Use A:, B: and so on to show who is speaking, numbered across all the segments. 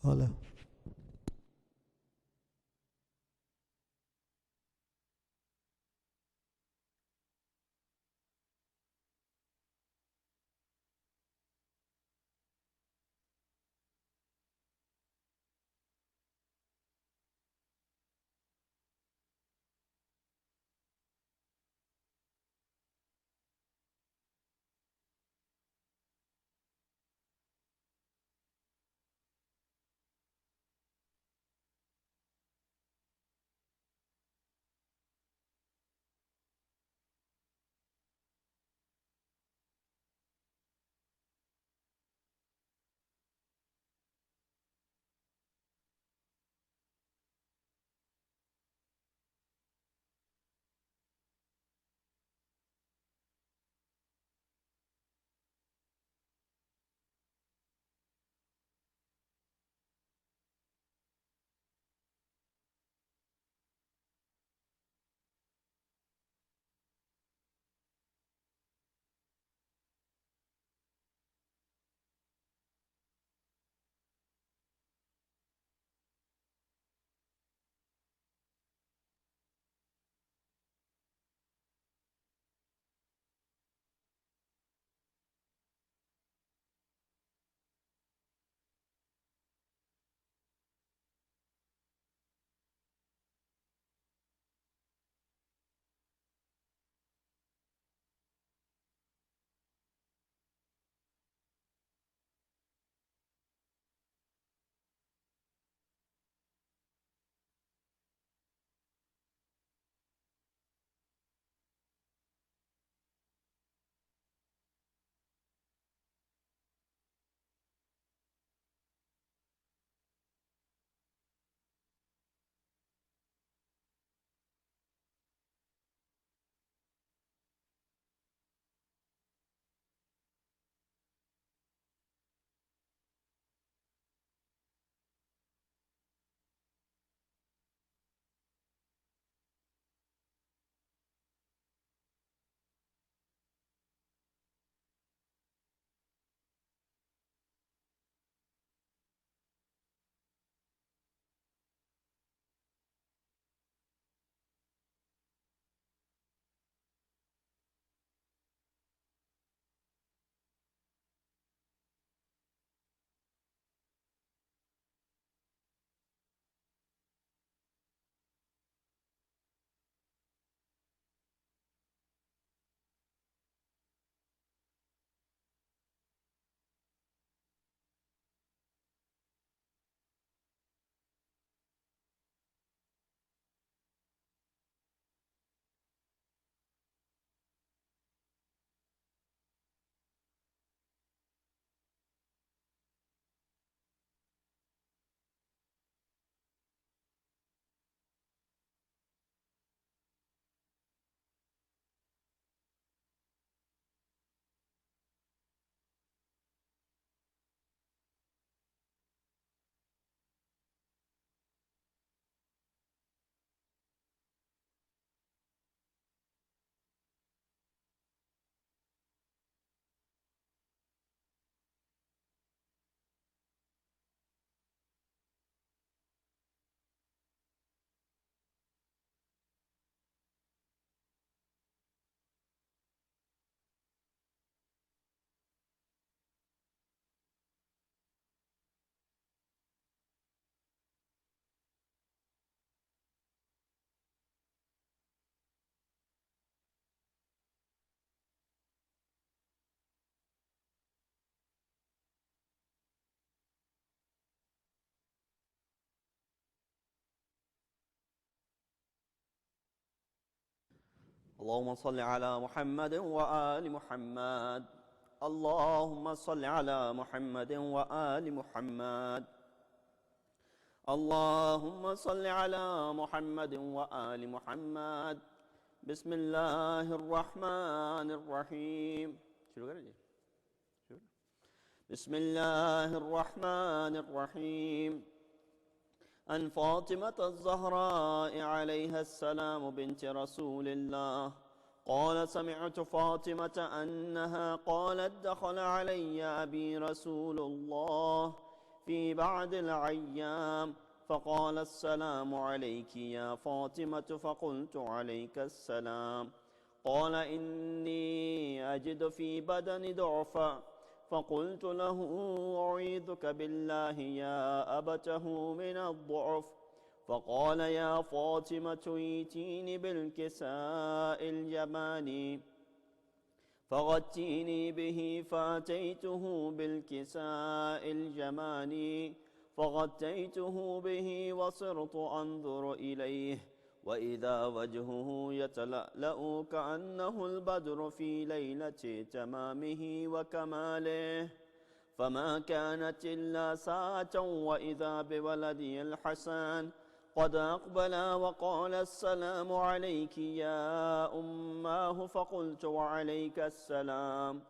A: حالا
B: اللهم صل على محمد وآل محمد. اللهم صل على محمد وآل محمد. اللهم صل على محمد وآل محمد. بسم الله الرحمن الرحيم. بسم الله الرحمن الرحيم. عن فاطمة الزهراء عليها السلام بنت رسول الله قال: سمعت فاطمة أنها قالت: دخل علي أبي رسول الله في بعض الأيام، فقال السلام عليك يا فاطمة، فقلت عليك السلام. قال إني أجد في بدني ضعفا، فقلت له أعيذك بالله يا أبته من الضعف. فقال يا فاطمة ائتيني بالكساء اليماني فغتيني به، فأتيته بالكساء اليماني فغتيته به، وصرت أنظر إليه وإذا وجهه يتلألأ كأنه البدر في ليلة تمامه وكماله. فما كانت إلا ساعة وإذا بولدي الحسن قد أقبل وقال السلام عليك يا أماه، فقلت وعليك السلام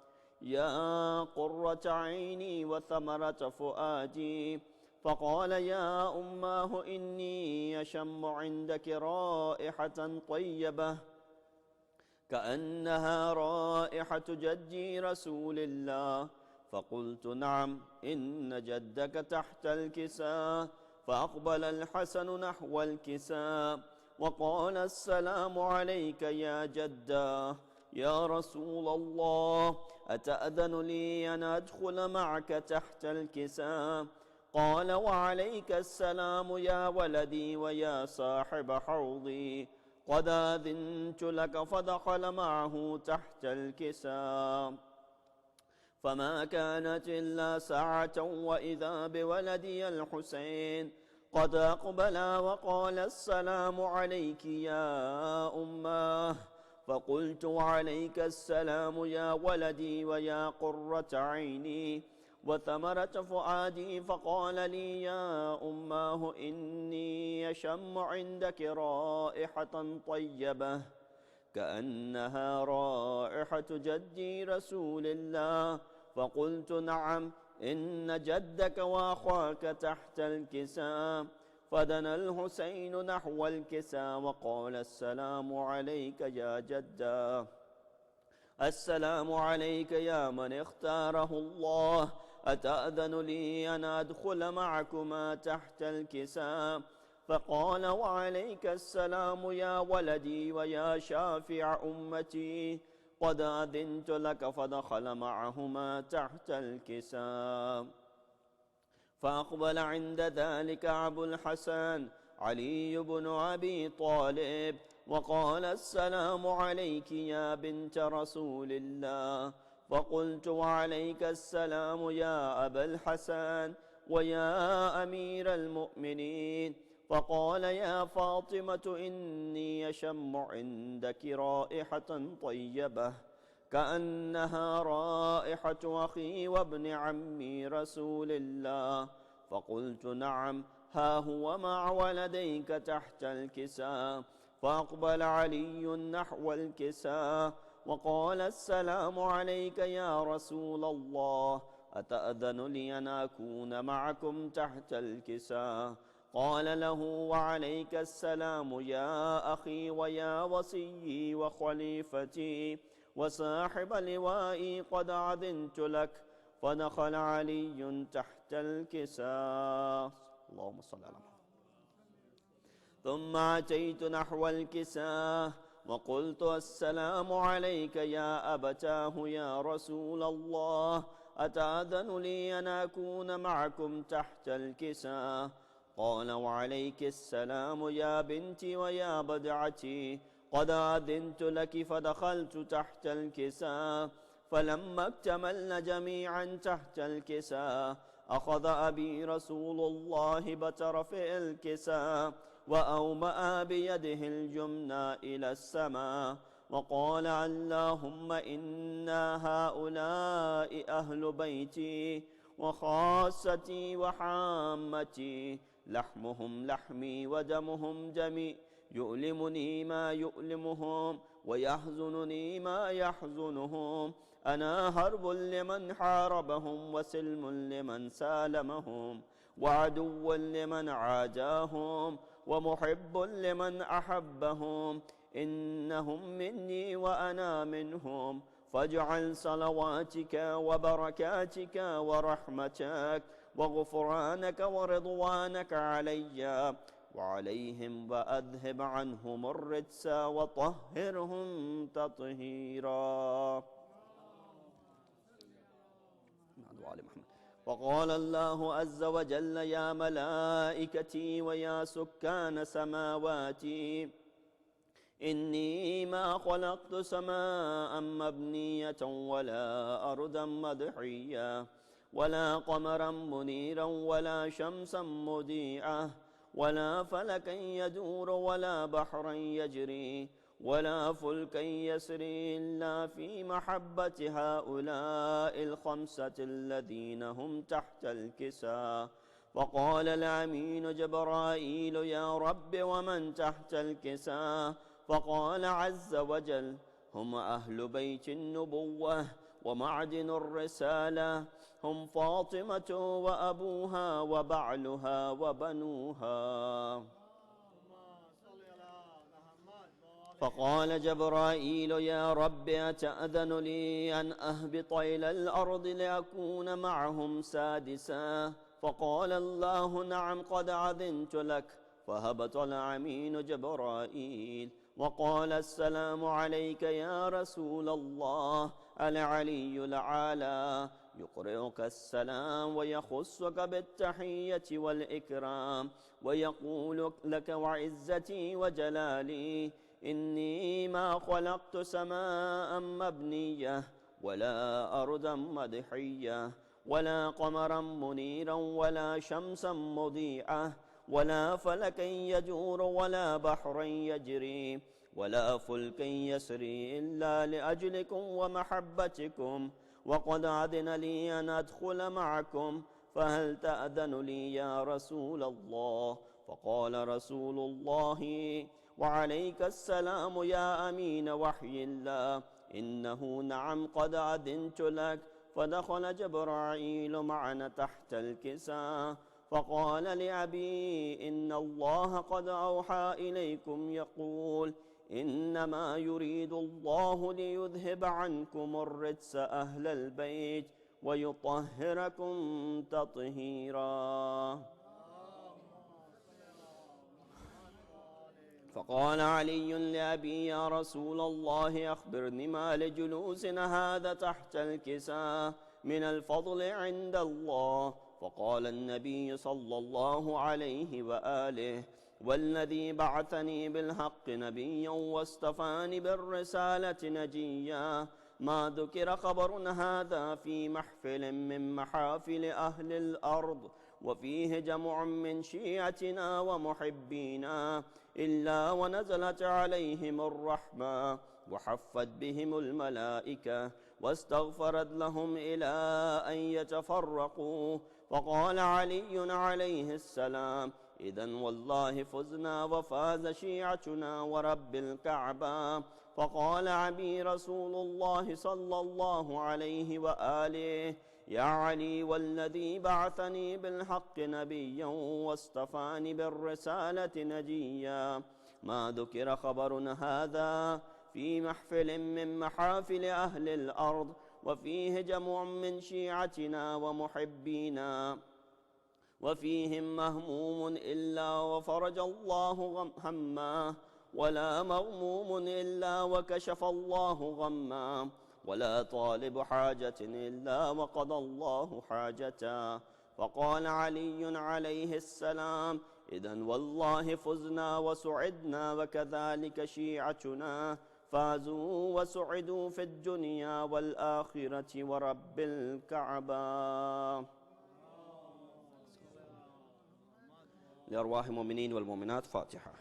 B: يا قرة عيني وثمرة فؤادي. فقال يا أماه إني أشم عندك رائحة طيبة كأنها رائحة جدي رسول الله. فقلت نعم، إن جدك تحت الكساء. فأقبل الحسن نحو الكساء وقال السلام عليك يا جدا يا رسول الله، أتأذن لي أن أدخل معك تحت الكساء؟ قال وعليك السلام يا ولدي ويا صاحب حوضي، قد أذنت لك. فدخل معه تحت الكساء. فما كانت إلا ساعة وإذا بولدي الحسين قد أقبل وقال السلام عليك يا أماه. فقلت وعليك السلام يا ولدي ويا قرة عيني وثمرة فؤادي. فقال لي يا أماه إني أشم عندك رائحة طيبة كأنها رائحة جدي رسول الله. فقلت نعم، إن جدك وأخاك تحت الكساء. فدنا الحسين نحو الكساء وقال السلام عليك يا جدا، السلام عليك يا من اختاره الله، أتأذن لي أن أدخل معكما تحت الكساء؟ فقال وعليك السلام يا ولدي ويا شافع أمتي، قد أذنت لك. فدخل معهما تحت الكساء. فأقبل عند ذلك أبو الحسن علي بن أبي طالب وقال السلام عليك يا بنت رسول الله. فقلت وعليك السلام يا أبا الحسن ويا أمير المؤمنين. فقال يا فاطمة إني أشم عندك رائحة طيبة كأنها رائحة أخي وابن عمي رسول الله. فقلت نعم، ها هو مع ولديك تحت الكساء. فأقبل علي نحو الكساء وقال السلام عليك يا رسول الله، أتأذن لي أن أكون معكم تحت الكساء؟ قال له وعليك السلام يا أخي ويا وصيي وخليفتي وصاحب لوائي، قد أذنت لك. فدخل علي تحت الكساء. اللهم صل على محمد. ثم أتيت نحو الكساء وقلت السلام عليك يا أبتاه يا رسول الله، أتأذن لي أن أكون معكم تحت الكساء؟ قال وعليك السلام يا بنتي ويا بدعتي، قد أذنت لك. فدخلت تحت الكساء. فلما اكتملن جميعا تحت الكساء أخذ أبي رسول الله بطرف الكساء وأومأ بيده اليمنى إلى السماء وقال اللهم إنا هؤلاء أهل بيتي وخاصتي وحامتي، لحمهم لحمي ودمهم دمي، يؤلمني ما يؤلمهم ويحزنني ما يحزنهم. أنا هرب لمن حاربهم وسلم لمن سالمهم وعدو لمن عاداهم ومحب لمن أحبهم. إنهم مني وأنا منهم، فاجعل صلواتك وبركاتك ورحمتك وغفرانك ورضوانك علي وعليهم وأذهب عنهم الرجس وطهرهم تطهيرا. وقال الله عز وجل: يا ملائكتي ويا سكان سماواتي إني ما خلقت سماء مبنية ولا أرضا مدحية ولا قمرا منيرا ولا شمسا مضيئة ولا فلكا يدور ولا بحرا يجري ولا فلكا يسري إلا في محبة هؤلاء الخمسة الذين هم تحت الكساء. فقال الأمين جبرائيل: يا رب ومن تحت الكساء؟ فقال عز وجل: هم أهل بيت النبوة ومعدن الرسالة، هم فاطمة وأبوها وبعلها وبنوها. فقال جبرائيل: يا رب أتأذن لي أن أهبط إلى الأرض لأكون معهم سادسا؟ فقال الله: نعم قد أذنت لك. فهبط الأمين جبرائيل وقال: السلام عليك يا رسول الله. العلي الأعلى يقرئك السلام ويخصك بالتحية والإكرام ويقول لك: وعزتي وجلالي إني ما خلقت سماء مبنية ولا أرضا مدحية ولا قمرا منيرا ولا شمسا مضيئة ولا فلكا يجور ولا بحرا يجري ولا فلكا يسري إلا لأجلكم ومحبتكم، وقد أذن لي أن أدخل معكم، فهل تأذن لي يا رسول الله؟ فقال رسول الله: وعليك السلام يا أمين وحي الله، إنه نعم قد أذنت لك. فدخل جبرائيل معنا تحت الكساء فقال لأبي: إن الله قد أوحى إليكم يقول: إنما يريد الله ليذهب عنكم الرجس أهل البيت ويطهركم تطهيرا. فقال علي لأبي: يا رسول الله أخبرني ما لجلوسنا هذا تحت الكساء من الفضل عند الله. فقال النبي صلى الله عليه وآله: والذي بعثني بالحق نبيا واصطفاني بالرسالة نجيا، ما ذكر خبر هذا في محفل من محافل أهل الأرض وفيه جمع من شيعتنا ومحبينا إلا ونزلت عليهم الرحمة وحفت بهم الملائكة واستغفرت لهم إلى أن يتفرقوا. فقال علي عليه السلام: إذن والله فزنا وفاز شيعتنا ورب الكعبة. فقال أبي رسول الله صلى الله عليه وآله: يا علي والذي بعثني بالحق نبيا واصطفاني بالرسالة نجيا، ما ذكر خبر هذا في محفل من محافل أهل الأرض وفيه جمع من شيعتنا ومحبينا وفيهم مهموم إلا وفرج الله همه، ولا مغموم إلا وكشف الله غمه، ولا طالب حاجة إلا وقضى الله حاجته. فقال علي عليه السلام: إذن والله فزنا وسعدنا، وكذلك شيعتنا فازوا وسعدوا في الدنيا والآخرة ورب الكعبة. لأرواح المؤمنين والمؤمنات فاتحة.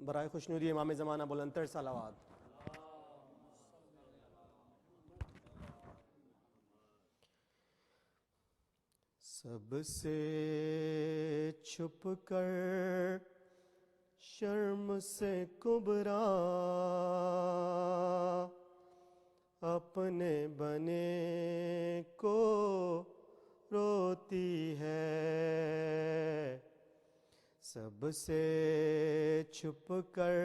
A: برائے خوشنودی امام زمانہ بلندتر صلوات. سب سے چھپ کر شرم سے کبرا اپنے بنے کو روتی ہے، سب سے چھپ کر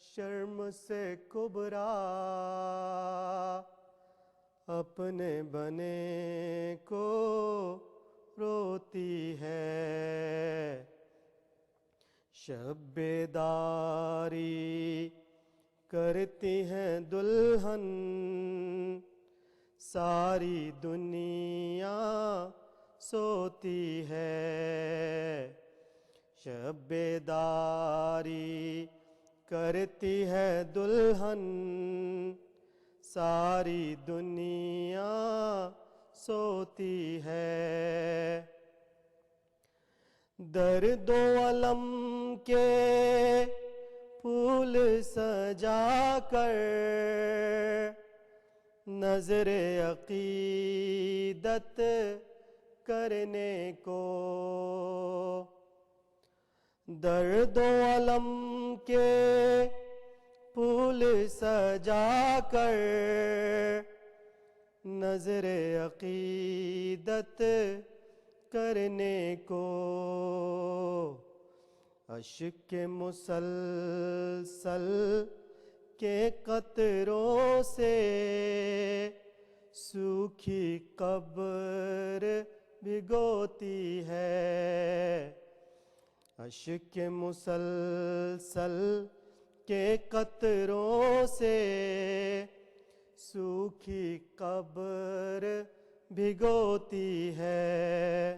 A: شرم سے کبرا اپنے بنے کو روتی ہے، شب بیداری کرتی ہیں دلہن ساری دنیا سوتی ہے، شب بیداری کرتی ہے دلہن ساری دنیا سوتی ہے، درد و الم کے پھول سجا کر نظر عقیدت کرنے کو، درد و الم کے پھول سجا کر نظر عقیدت کرنے کو، اشک مسلسل کے قطروں سے سوکھی قبر بھگوتی ہے، اشک مسلسل کے قطروں سے سوکھی قبر بھگوتی ہے،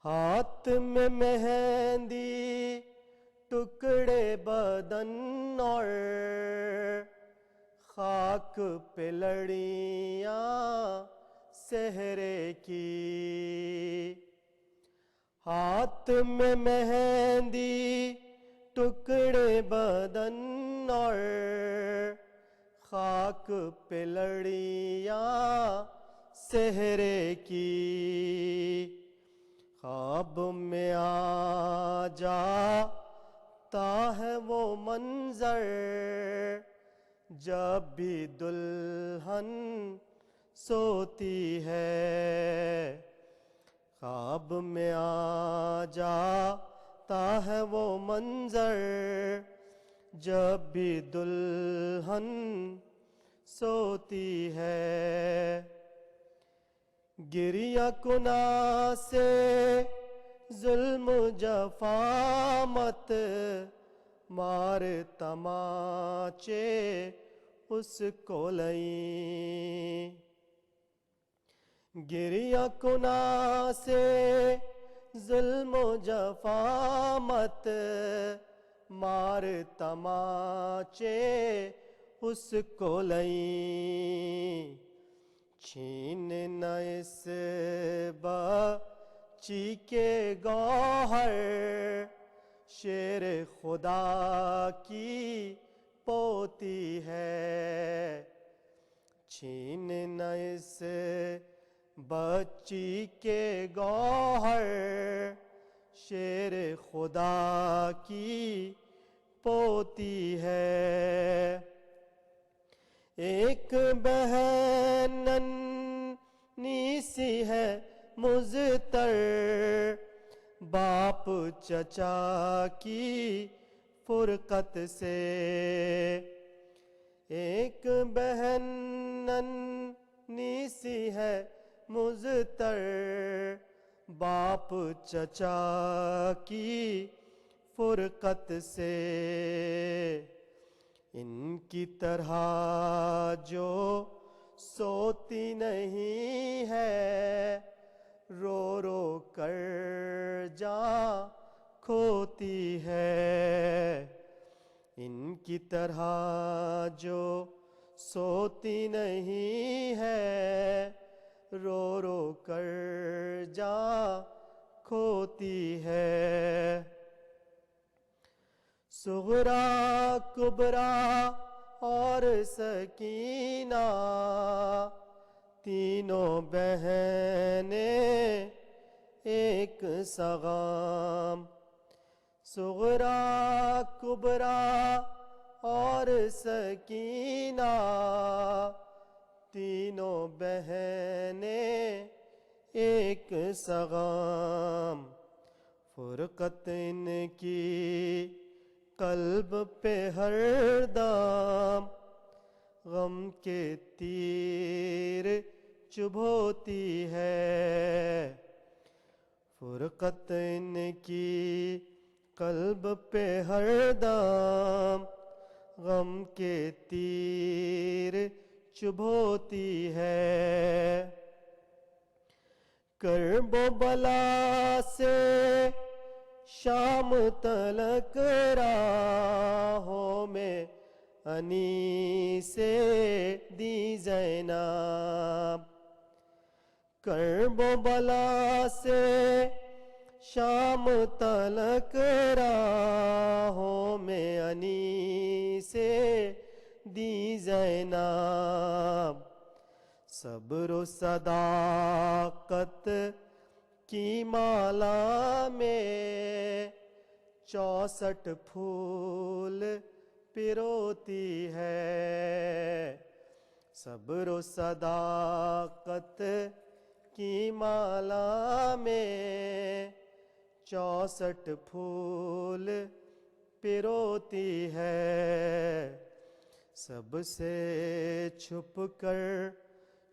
A: ہاتھ میں مہندی ٹکڑے بدن اور خاک پہ لڑیاں سہرے کی، ہاتھ میں مہندی ٹکڑے بدن اور خاک پہ لڑیاں سہرے کی، خواب میں آ جاتا ہے وہ منظر جب بھی دلہن سوتی ہے، خواب میں آ جاتا ہے وہ منظر جب بھی دلہن سوتی ہے، گریہ کنا سے ظلم جفا مت مار تماچے اس کو لئیں، گریہ کنا سے ظلم و جفا مت مار تماچے اس کو لئیں، چھین نہ اس بچی کے گوہر شیر خدا کی پوتی ہے، چھین نہ اس بچی کے گوہر شیر خدا کی پوتی ہے، ایک بہن ننھی سی ہے مضطر باپ چچا کی فرقت سے، ایک بہن ننھی سی ہے مضطر باپ چچا کی فرقت سے، ان کی طرح جو سوتی نہیں ہے رو رو کر جاں کھوتی ہے، ان کی طرح جو سوتی نہیں ہے رو رو کر جاں کھوتی ہے، صغرا کبرا اور سکینہ تینوں بہنیں ایک سغام، صغرا کبرا اور سکینہ تینوں بہنیں ایک سغام، فرقت ان کی قلب پہ ہر دم غم کے تیر چبھوتی ہے، فرقت ان کی قلب پہ ہر دم غم کے تیر چبھوتی ہے، کرب و بلا سے شام تلک راہوں میں انی سے دی زینب، کرب و بلا سے شام تلک راہوں میں انی سے دی زینب، صبر و صداقت کی مالا میں 64 پھول پروتی ہے، صبر و صداقت کی مالا میں 64 پھول پروتی ہے، سب سے چھپ کر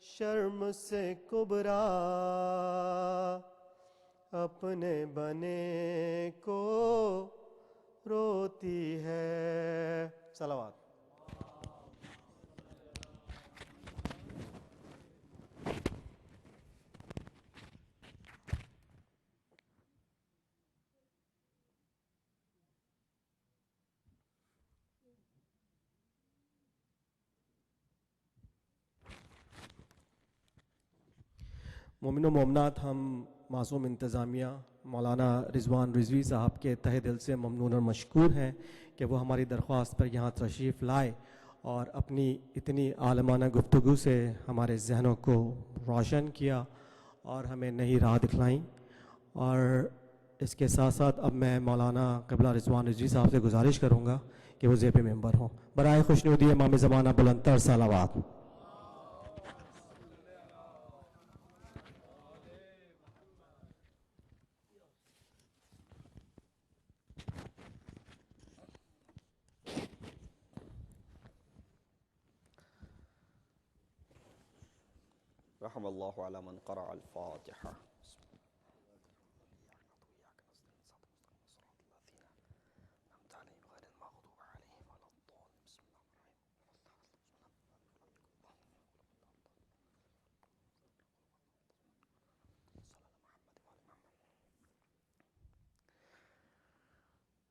A: شرم سے کبرا اپنے بنے کو روتی ہے۔ صلوات۔ مومن و مومنات، ہم معصوم انتظامیہ مولانا رضوان رضوی صاحب کے تہہ دل سے ممنون اور مشکور ہیں کہ وہ ہماری درخواست پر یہاں تشریف لائے اور اپنی اتنی عالمانہ گفتگو سے ہمارے ذہنوں کو روشن کیا اور ہمیں نئی راہ دکھلائیں۔ اور اس کے ساتھ ساتھ اب میں مولانا قبلہ رضوان رضوی صاحب سے گزارش کروں گا کہ وہ زیب ممبر ہوں۔ برائے خوشنودی امام زمانہ بلندتر صلوات۔
B: رحم اللہ علی من قرأ الفاتحہ۔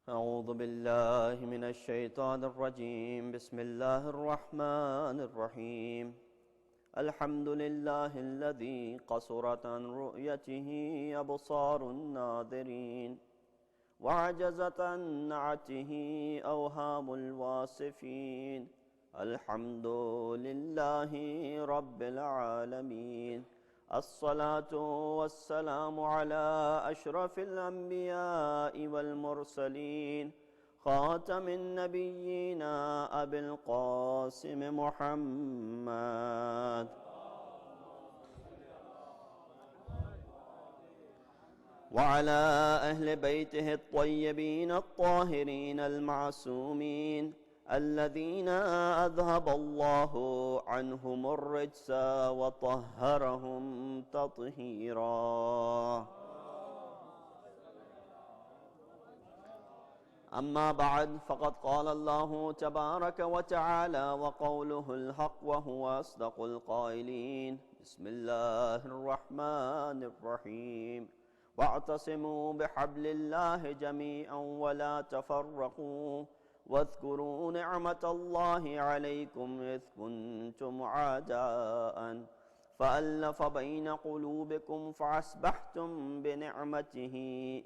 B: اعوذ باللہ من الشیطان الرجیم، بسم اللہ الرحمن الرحیم۔ الحمد للہ الذی قصرت عن رؤیته ابصار الناظرین وعجزت عن نعته اوہام الواصفین، الحمد للہ رب العالمین، الصلاة والسلام على اشرف الانبیاء والمرسلین، خاتم النبیین ابی القاسم محمد وعلى اہل بیتہ الطیبین الطاہرین المعصومین الذین اذهب اللہ عنہم الرجس وطہرہم تطہیرا۔ اما بعد فقد قال اللہ تبارک وتعالى وقوله الحق وهو اصدق القائلین، بسم اللہ الرحمن الرحیم، واعتصموا بحبل اللہ جميعا ولا تفرقوا واذكروا نعمة الله عليكم إذ كنتم أعداء فألف بين قلوبكم فأصبحتم بنعمته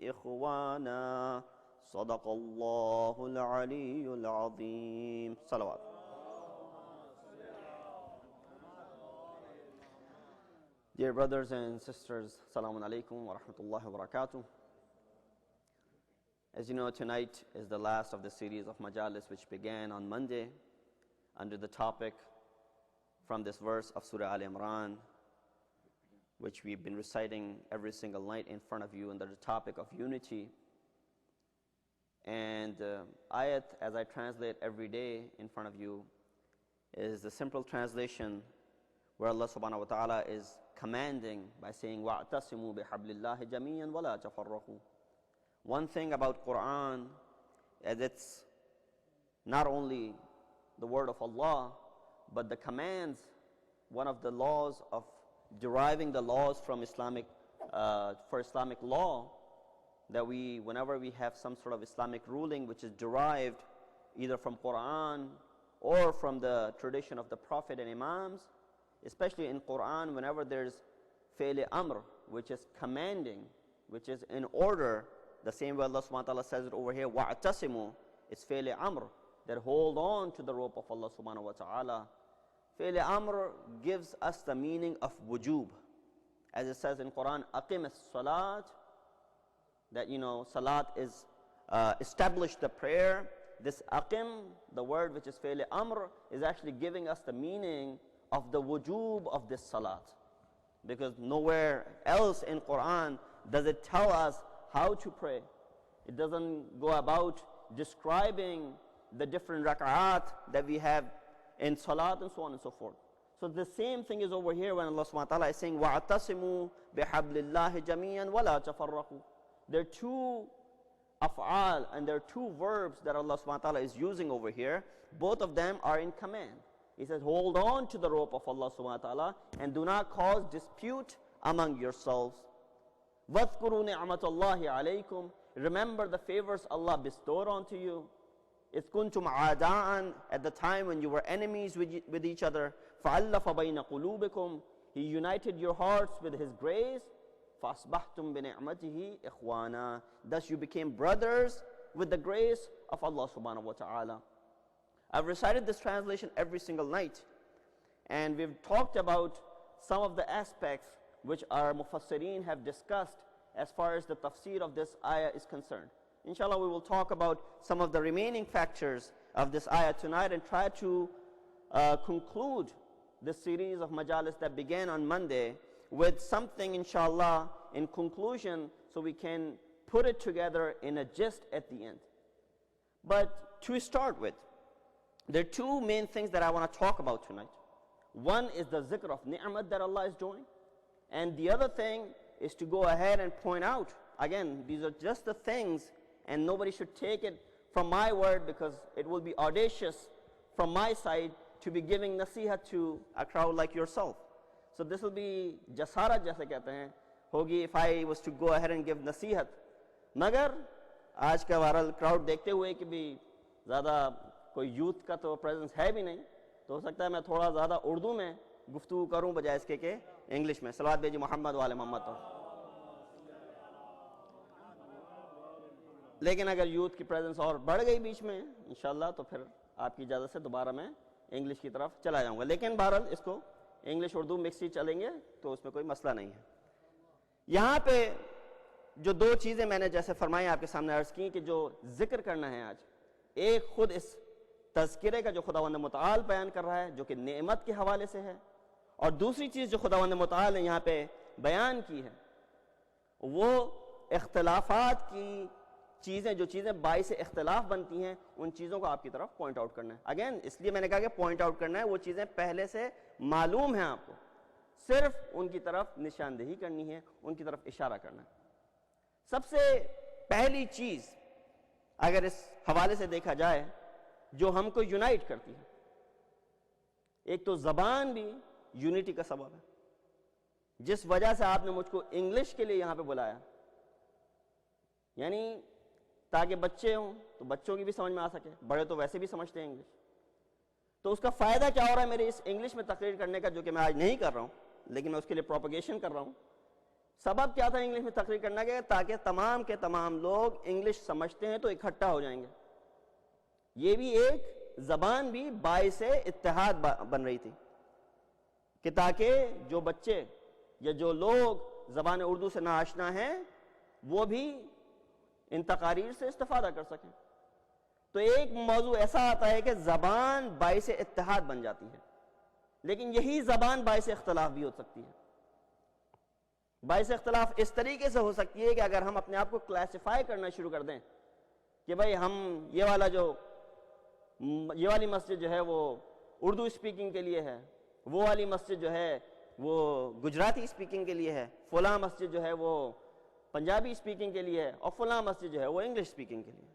B: إخوانا، صدق الله العلي العظيم۔ صلوات۔ Dear brothers and sisters, Assalamu alaikum wa rahmatullahi wa barakatuh. As you know, tonight is the last of the series of majalis which began on Monday under the topic from this verse of Surah Al-Imran, which we've been reciting every single night in front of you under the topic of unity. And ayat, as I translate every day in front of you, is the simple translation where Allah subhanahu wa ta'ala is commanding by saying, وَاعْتَصِمُوا بِحَبْلِ اللَّهِ جَمِيعًا وَلَا تَفَرَّقُوا. One thing about Quran, as it's not only the word of Allah, but the commands, one of the laws of deriving the laws from Islamic law, that whenever we have some sort of Islamic ruling which is derived either from Quran or from the tradition of the Prophet and Imams, especially in Quran, whenever there's fi'l amr, which is commanding, which is in order, the same way Allah subhanahu wa ta'ala says it over here, wa'tasimu, it's fi'l amr, that hold on to the rope of Allah subhanahu wa ta'ala. Fi'l amr gives us the meaning of wujub. As it says in Quran, aqim as-salat, that salat is establish the prayer. This aqim, the word which is fi'l amr, is actually giving us the meaning of the wujub of this salat. Because nowhere else in Quran does it tell us how to pray. It doesn't go about describing the different rak'at that we have in salat and so on and so forth. So the same thing is over here when Allah subhanahu wa ta'ala is saying, وَاعْتَصِمُوا بِحَبْلِ اللَّهِ جَمِيعًا وَلَا تَفَرَّقُوا. There are two af'al and there are two verbs that Allah subhanahu wa ta'ala is using over here. Both of them are in command. He says, hold on to the rope of Allah subhanahu wa ta'ala and do not cause dispute among yourselves. وَاذْكُرُوا نِعْمَةَ اللَّهِ عَلَيْكُمْ. Remember the favors Allah bestowed onto you. إِذْ كُنْتُمْ عَادَاءً, at the time when you were enemies with each other. فَعَلَّفَ بَيْنَ قُلُوبِكُمْ. He united your hearts with His grace. فَأَصْبَحْتُمْ بِنِعْمَتِهِ إِخْوَانًا. Thus you became brothers with the grace of Allah subhanahu wa ta'ala. I've recited this translation every single night, and we've talked about some of the aspects which our mufassirin have discussed as far as the tafsir of this ayah is concerned. Inshallah, we will talk about some of the remaining factors of this ayah tonight and try to conclude this series of majalis that began on Monday with something, inshallah, in conclusion, so we can put it together in a gist at the end. But to start with, there are two main things that I want to talk about tonight. One is the zikr of ni'mat that Allah is doing, and the other thing is to go ahead and point out, again, these are just the things, and nobody should take it from my word, because it will be audacious from my side to be giving nasihat to a crowd like yourself. So this will be jasarat jaise kehte hain, hogi if I was to go ahead and give nasihat. Magar aaj ka viral crowd dekhte hue ki bhi zyada koi youth ka to presence hai bhi nahi, to ho sakta hai main thoda zyada urdu mein guftagoo karun bajaye iske ke English mein. Salawat bheji Muhammad wale Muhammad par. لیکن اگر youth کی presence اور بڑھ گئی بیچ میں انشاءاللہ تو پھر آپ کی اجازت سے دوبارہ میں انگلش کی طرف چلا جاؤں گا. لیکن بہرحال اس کو انگلش اردو مکس ہی چلیں گے تو اس میں کوئی مسئلہ نہیں ہے. یہاں پہ جو دو چیزیں میں نے جیسے فرمائی آپ کے سامنے عرض کی کہ جو ذکر کرنا ہے آج, ایک خود اس تذکرے کا جو خداوند متعال بیان کر رہا ہے جو کہ نعمت کے حوالے سے ہے, اور دوسری چیز جو خداوند متعال نے یہاں پہ بیان کی ہے وہ اختلافات کی چیزیں, جو چیزیں باعث اختلاف بنتی ہیں ان چیزوں کو آپ کی طرف پوائنٹ آؤٹ کرنا ہے. اگین اس لیے میں نے کہا کہ پوائنٹ آؤٹ کرنا ہے, وہ چیزیں پہلے سے معلوم ہیں آپ کو, صرف ان کی طرف نشاندہی کرنی ہے, ان کی طرف اشارہ کرنا ہے. سب سے پہلی چیز اگر اس حوالے سے دیکھا جائے جو ہم کو یونائٹ کرتی ہے, ایک تو زبان بھی یونٹی کا سبب ہے. جس وجہ سے آپ نے مجھ کو انگلش کے لیے یہاں پہ بلایا, یعنی تاکہ بچے ہوں تو بچوں کی بھی سمجھ میں آ سکے, بڑے تو ویسے بھی سمجھتے ہیں انگلش. تو اس کا فائدہ کیا ہو رہا ہے میرے اس انگلش میں تقریر کرنے کا, جو کہ میں آج نہیں کر رہا ہوں لیکن میں اس کے لیے پروپیگیشن کر رہا ہوں. سبب کیا تھا انگلش میں تقریر کرنے کا, تاکہ تمام کے تمام لوگ انگلش سمجھتے ہیں تو اکٹھا ہو جائیں گے. یہ بھی ایک زبان بھی باعث اتحاد بن رہی تھی کہ تاکہ جو بچے یا جو لوگ زبان اردو سے ناآشنا ہیں وہ بھی ان تقاریر سے استفادہ کر سکیں. تو ایک موضوع ایسا آتا ہے کہ زبان باعث اتحاد بن جاتی ہے، لیکن یہی زبان باعث اختلاف بھی ہو سکتی ہے. باعث اختلاف اس طریقے سے ہو سکتی ہے کہ اگر ہم اپنے آپ کو کلاسیفائی کرنا شروع کر دیں کہ بھائی ہم یہ والی مسجد جو ہے وہ اردو اسپیکنگ کے لیے ہے، وہ والی مسجد جو ہے وہ گجراتی اسپیکنگ کے لیے ہے، فلاں مسجد جو ہے وہ پنجابی اسپیکنگ کے لیے ہے، اور فلاں مسجد جو ہے وہ انگلش اسپیکنگ کے لیے.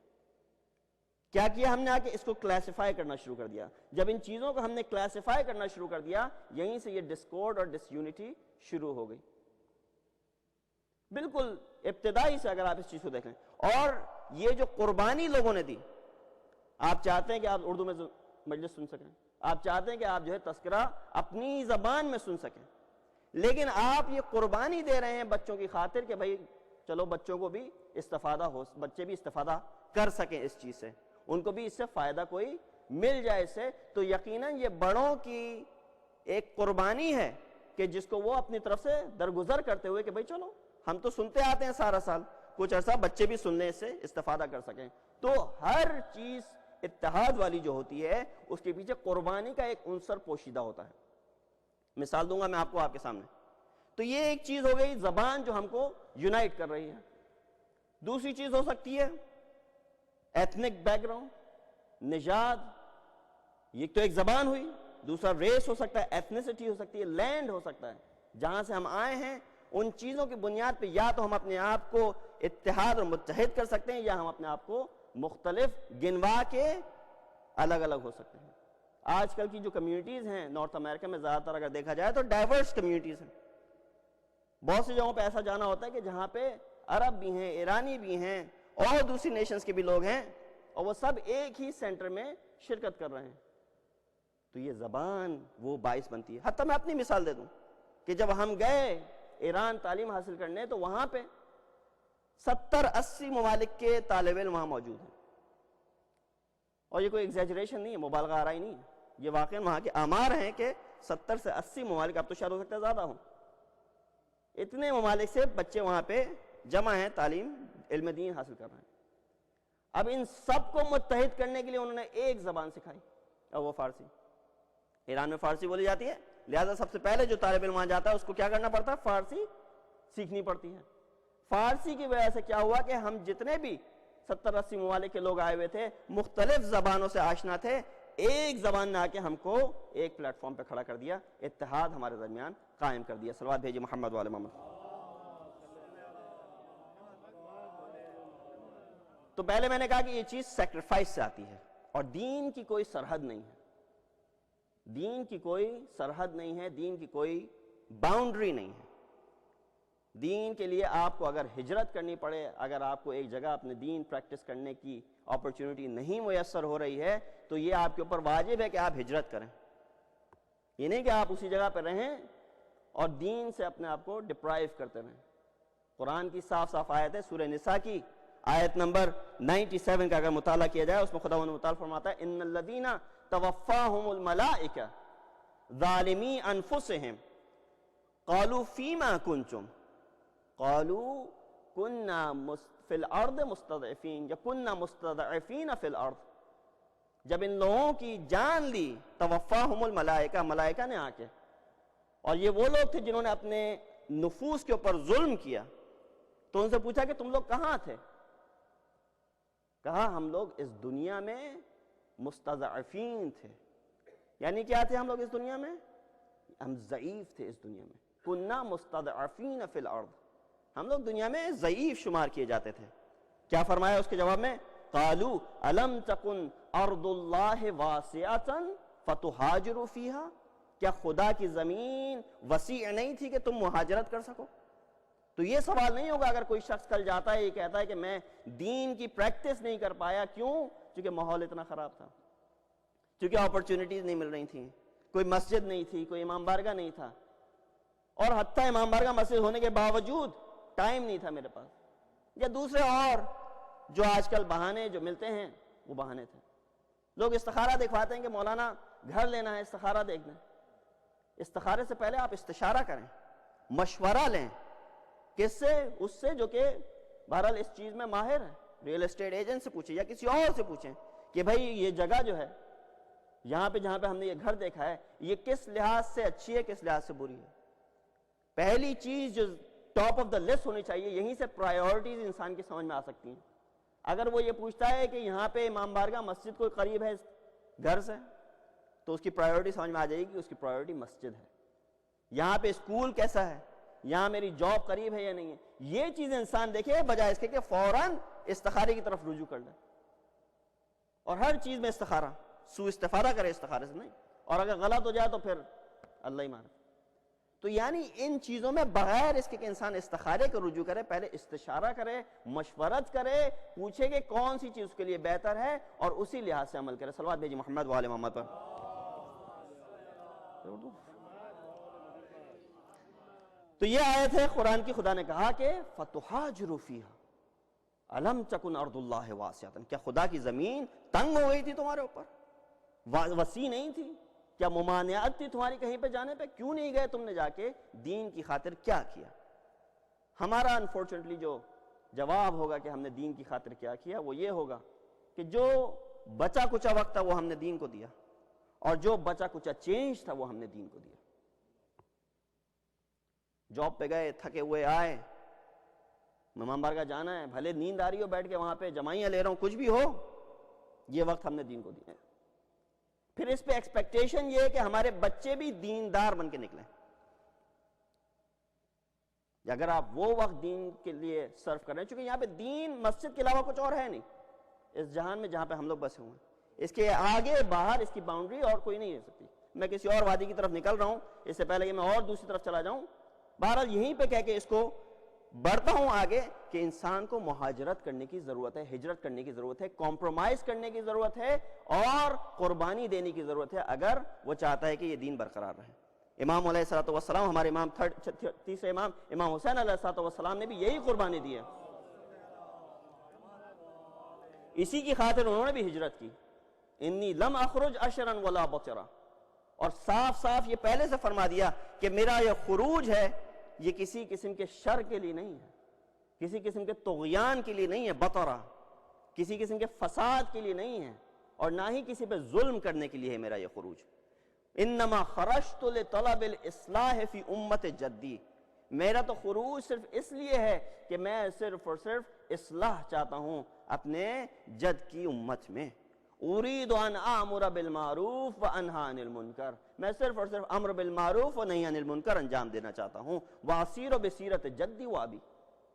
B: کیا کیا ہم نے آ کے اس کو کلاسیفائی کرنا شروع کر دیا. جب ان چیزوں کو ہم نے کلاسیفائی کرنا شروع کر دیا، یہیں سے یہ ڈسکورڈ اور ڈس یونٹی شروع ہو گئی. بالکل ابتدائی سے اگر آپ اس چیز کو دیکھیں. اور یہ جو قربانی لوگوں نے دی، آپ چاہتے ہیں کہ آپ اردو میں مجلس سن سکیں، آپ چاہتے ہیں کہ آپ جو ہے تذکرہ اپنی زبان میں سن سکیں، لیکن آپ یہ قربانی دے رہے ہیں بچوں کی خاطر کہ بھائی چلو بچوں کو بھی بچے بھی استفادہ کر سکیں اس چیز سے، ان کو بھی اس سے فائدہ کوئی مل جائے اس سے. تو یقیناً یہ بڑوں کی ایک قربانی ہے کہ جس کو وہ اپنی طرف سے درگزر کرتے ہوئے کہ بھائی چلو ہم تو سنتے آتے ہیں سارا سال، کچھ عرصہ بچے بھی سننے سے استفادہ کر سکیں. تو ہر چیز اتحاد والی جو ہوتی ہے اس کے پیچھے قربانی کا ایک عنصر پوشیدہ ہوتا ہے. مثال دوں گا میں آپ کو آپ کے سامنے. تو یہ ایک چیز ہو گئی زبان جو ہم کو یونائٹ کر رہی ہے. دوسری چیز ہو سکتی ہے ایتھنک بیک گراؤنڈ، نژاد. یہ تو ایک زبان ہوئی. دوسرا ریس ہو سکتا ہے، ایتھنیسٹی ہو سکتی ہے، لینڈ ہو سکتا ہے، جہاں سے ہم آئے ہیں. ان چیزوں کی بنیاد پہ یا تو ہم اپنے آپ کو اتحاد اور متحد کر سکتے ہیں، یا ہم اپنے آپ کو مختلف گنوا کے الگ الگ ہو سکتے ہیں. آج کل کی جو کمیونٹیز ہیں نارتھ امریکہ میں زیادہ تر اگر دیکھا جائے تو ڈائیورس کمیونٹیز ہیں. بہت سی جگہوں پہ ایسا جانا ہوتا ہے کہ جہاں پہ عرب بھی ہیں، ایرانی بھی ہیں، اور دوسری نیشنز کے بھی لوگ ہیں، اور وہ سب ایک ہی سینٹر میں شرکت کر رہے ہیں. تو یہ زبان وہ باعث بنتی ہے. حتیٰ میں اپنی مثال دے دوں کہ جب ہم گئے ایران تعلیم حاصل کرنے تو وہاں پہ 70-80 ممالک کے طالب علم وہاں موجود ہیں. اور یہ کوئی ایگزیجریشن نہیں ہے، مبالغہ آرائی نہیں ہے، یہ واقعا وہاں کے آمار ہیں کہ 70 سے 80 ممالک، اب تو شاید ہو سکتا ہے زیادہ ہوں، اتنے ممالک سے بچے وہاں پہ جمع ہیں، تعلیم علم دین حاصل کر رہے ہیں. اب ان سب کو متحد کرنے کے لیے انہوں نے ایک زبان سکھائی، اور وہ فارسی. ایران میں فارسی بولی جاتی ہے، لہذا سب سے پہلے جو طالب علم وہاں جاتا ہے اس کو کیا کرنا پڑتا ہے؟ فارسی سیکھنی پڑتی ہے. فارسی کی وجہ سے کیا ہوا کہ ہم جتنے بھی 70-80 ممالک کے لوگ آئے ہوئے تھے، مختلف زبانوں سے آشنا تھے، ایک زبان نے آ کے ہم کو ایک پلیٹ فارم پہ کھڑا کر دیا، اتحاد ہمارے درمیان قائم کر دیا. صلوات بھیجیے محمد وعلی محمد. تو پہلے میں نے کہا کہ یہ چیز سیکریفائس سے آتی ہے، اور دین کی کوئی سرحد نہیں ہے. دین کی کوئی سرحد نہیں ہے، دین کی کوئی باؤنڈری نہیں ہے. دین کے لیے آپ کو اگر ہجرت کرنی پڑے، اگر آپ کو ایک جگہ اپنے دین پریکٹس کرنے کی اپرچونٹی نہیں میسر ہو رہی ہے، تو یہ آپ کے اوپر واجب ہے کہ آپ ہجرت کریں. یہ نہیں کہ آپ اسی جگہ پہ رہیں اور دین سے اپنے آپ کو ڈپرائیو کرتے رہیں. قرآن کی صاف صاف آیت ہے، سورہ نساء کی آیت نمبر 97 کا اگر مطالعہ کیا جائے، اس میں خداوند متعال فرماتا ہے ان الذین توفاہم الملائکہ ظالمی انفسہم قالوا فیما کنتم قالوا کننا فی الارض مستضعفین یا کننا مستضعفین فی الارض. جب ان لوگوں کی جان لی، توفاہم الملائکہ، ملائکہ نے آ کے، اور یہ وہ لوگ تھے جنہوں نے اپنے نفوس کے اوپر ظلم کیا، تو ان سے پوچھا کہ تم لوگ کہاں تھے؟ کہا ہم لوگ اس دنیا میں مستضعفین تھے. یعنی کیا تھے ہم لوگ اس دنیا میں؟ ہم ضعیف تھے اس دنیا میں. کننا مستضعفین فی الارض، ہم لوگ دنیا میں ضعیف شمار کیے جاتے تھے. کیا فرمایا اس کے جواب میں؟ قالوا الم تکن ارض اللہ واسعۃ فتہاجروا فیہا، کیا خدا کی زمین وسیع نہیں تھی کہ تم مہاجرت کر سکو؟ تو یہ سوال نہیں ہوگا اگر کوئی شخص کل جاتا ہے یہ کہتا ہے کہ میں دین کی پریکٹس نہیں کر پایا. کیوں؟ چونکہ ماحول اتنا خراب تھا، چونکہ اپرچونٹیز نہیں مل رہی تھیں، کوئی مسجد نہیں تھی، کوئی امام بارگاہ نہیں تھا، اور حتیٰ امام بارگاہ مسجد ہونے کے باوجود ٹائم نہیں تھا میرے پاس، یا دوسرے اور جو آج کل بہانے جو ملتے ہیں وہ بہانے تھے. لوگ استخارہ دکھواتے ہیں کہ مولانا گھر لینا ہے، استخارہ دیکھ لیں. استخارے سے پہلے آپ استشارہ کریں، مشورہ لیں. کس سے؟ اس سے جو کہ بہرحال اس چیز میں ماہر ہے. ریئل اسٹیٹ ایجنٹ سے پوچھیں یا کسی اور سے پوچھیں کہ بھائی یہ جگہ جو ہے جہاں پہ ہم نے یہ گھر دیکھا ہے یہ کس لحاظ سے اچھی ہے, کس لحاظ سے بری ہے. پہلی چیز جو ٹاپ آف دا لسٹ ہونی چاہیے, یہیں سے پرائیورٹیز انسان کی سمجھ میں آ سکتی ہیں. اگر وہ یہ پوچھتا ہے کہ یہاں پہ امام بارگاہ مسجد کوئی قریب ہے اس گھر سے, تو اس کی پرائیورٹی سمجھ میں آ جائے گی کہ اس کی پرائیورٹی مسجد ہے. یہاں پہ اسکول کیسا ہے, یہاں میری جاب قریب ہے یا نہیں ہے, یہ چیزیں انسان دیکھے بجائے اس کے کہ فوراً استخارے کی طرف رجوع کر لیں اور ہر چیز میں استخارہ سو استفادہ کرے استخارے سے نہیں, اور اگر غلط ہو جائے تو پھر اللہ ہی مانے. تو یعنی ان چیزوں میں بغیر اس کے کہ انسان استخارے کو رجوع کرے, پہلے استشارہ کرے, مشورت کرے, پوچھے کہ کون سی چیز اس کے لیے بہتر ہے اور اسی لحاظ سے عمل کرے. صلوات بھیجی محمد وآل محمد پر. تو یہ آیت ہے قرآن کی, خدا نے کہا کہ فَتُحَاجِرُ فِيهَا أَلَمْ تَكُنْ أَرْضُ اللَّهِ وَاسِعَةً, کیا خدا کی زمین تنگ ہو گئی تھی تمہارے اوپر, وسیع نہیں تھی؟ کیا ممانعت تھی تمہاری کہیں پہ جانے پہ؟ کیوں نہیں گئے تم نے جا کے دین کی خاطر کیا کیا؟ ہمارا انفارچونیٹلی جو جواب ہوگا کہ ہم نے دین کی خاطر کیا کیا, وہ یہ ہوگا کہ جو بچا کچا وقت تھا وہ ہم نے دین کو دیا, اور جو بچا کچا چینج تھا وہ ہم نے دین کو دیا. جاب پہ گئے, تھکے ہوئے آئے, امام بارگاہ جانا ہے, بھلے نیند آ رہی ہو بیٹھ کے وہاں پہ جمائیاں لے رہا ہوں, کچھ بھی ہو, یہ وقت ہم نے دین کو دیا. پھر اس پہ ایکسپیکٹیشن یہ ہے کہ ہمارے بچے بھی دیندار بن کے نکلیں. اگر آپ وہ وقت دین کے لیے صرف کر رہے ہیں, چونکہ یہاں پہ دین مسجد کے علاوہ کچھ اور ہے نہیں اس جہان میں جہاں پہ ہم لوگ بسے ہوئے ہیں. اس کے آگے باہر اس کی باؤنڈری اور کوئی نہیں ہو سکتی. میں کسی اور وادی کی طرف نکل رہا ہوں, اس سے پہلے کہ میں اور دوسری طرف چلا جاؤں, بہرحال یہیں پہ کہہ کے اس کو بڑھتا ہوں آگے کہ انسان کو مہاجرت کرنے کی ضرورت ہے, ہجرت کرنے کی ضرورت ہے, کمپرومائز کرنے کی ضرورت ہے, اور قربانی دینے کی ضرورت ہے اگر وہ چاہتا ہے کہ یہ دین برقرار رہے. امام علیہ الصلوۃ والسلام, ہمارے امام تیسرے امام حسین علیہ الصلوۃ والسلام نے بھی یہی قربانی دی ہے. اسی کی خاطر انہوں نے بھی ہجرت کی. انی لم اخرج اشرا ولا بطرا, اور صاف صاف یہ پہلے سے فرما دیا کہ میرا یہ خروج ہے یہ کسی قسم کے شر کے لیے نہیں ہے, کسی قسم کے طغیان کے لیے نہیں ہے, بطرا کسی قسم کے فساد کے لیے نہیں ہے, اور نہ ہی کسی پہ ظلم کرنے کے لیے ہے میرا یہ خروج. انما خرجت لطلب الاصلاح فی امت جدی, میرا تو خروج صرف اس لیے ہے کہ میں صرف اور صرف اصلاح چاہتا ہوں اپنے جد کی امت میں. اريد ان اامر بالمعروف وانهى عن المنکر, میں صرف اور صرف امر بالمعروف و نہی عن المنکر انجام دینا چاہتا ہوں. واسیر بسیرت جدی وابی,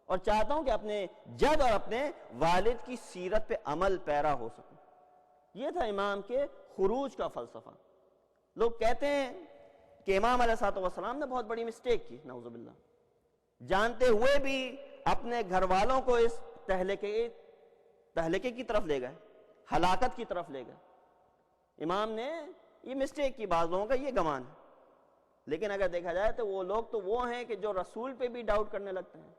B: اور چاہتا ہوں کہ اپنے جد اور اپنے والد کی سیرت پہ عمل پیرا ہو سکوں. یہ تھا امام کے خروج کا فلسفہ. لوگ کہتے ہیں کہ امام علیہ الصلوۃ والسلام نے بہت بڑی مسٹیک کی, نعوذ باللہ, جانتے ہوئے بھی اپنے گھر والوں کو اس تہلکے کی طرف لے گئے, ہلاکت کی طرف لے گئے. امام نے یہ مسٹیک کی, بعض لوگوں کا یہ گمان ہے. لیکن اگر دیکھا جائے تو وہ لوگ تو وہ ہیں کہ جو رسول پہ بھی ڈاؤٹ کرنے لگتے ہیں,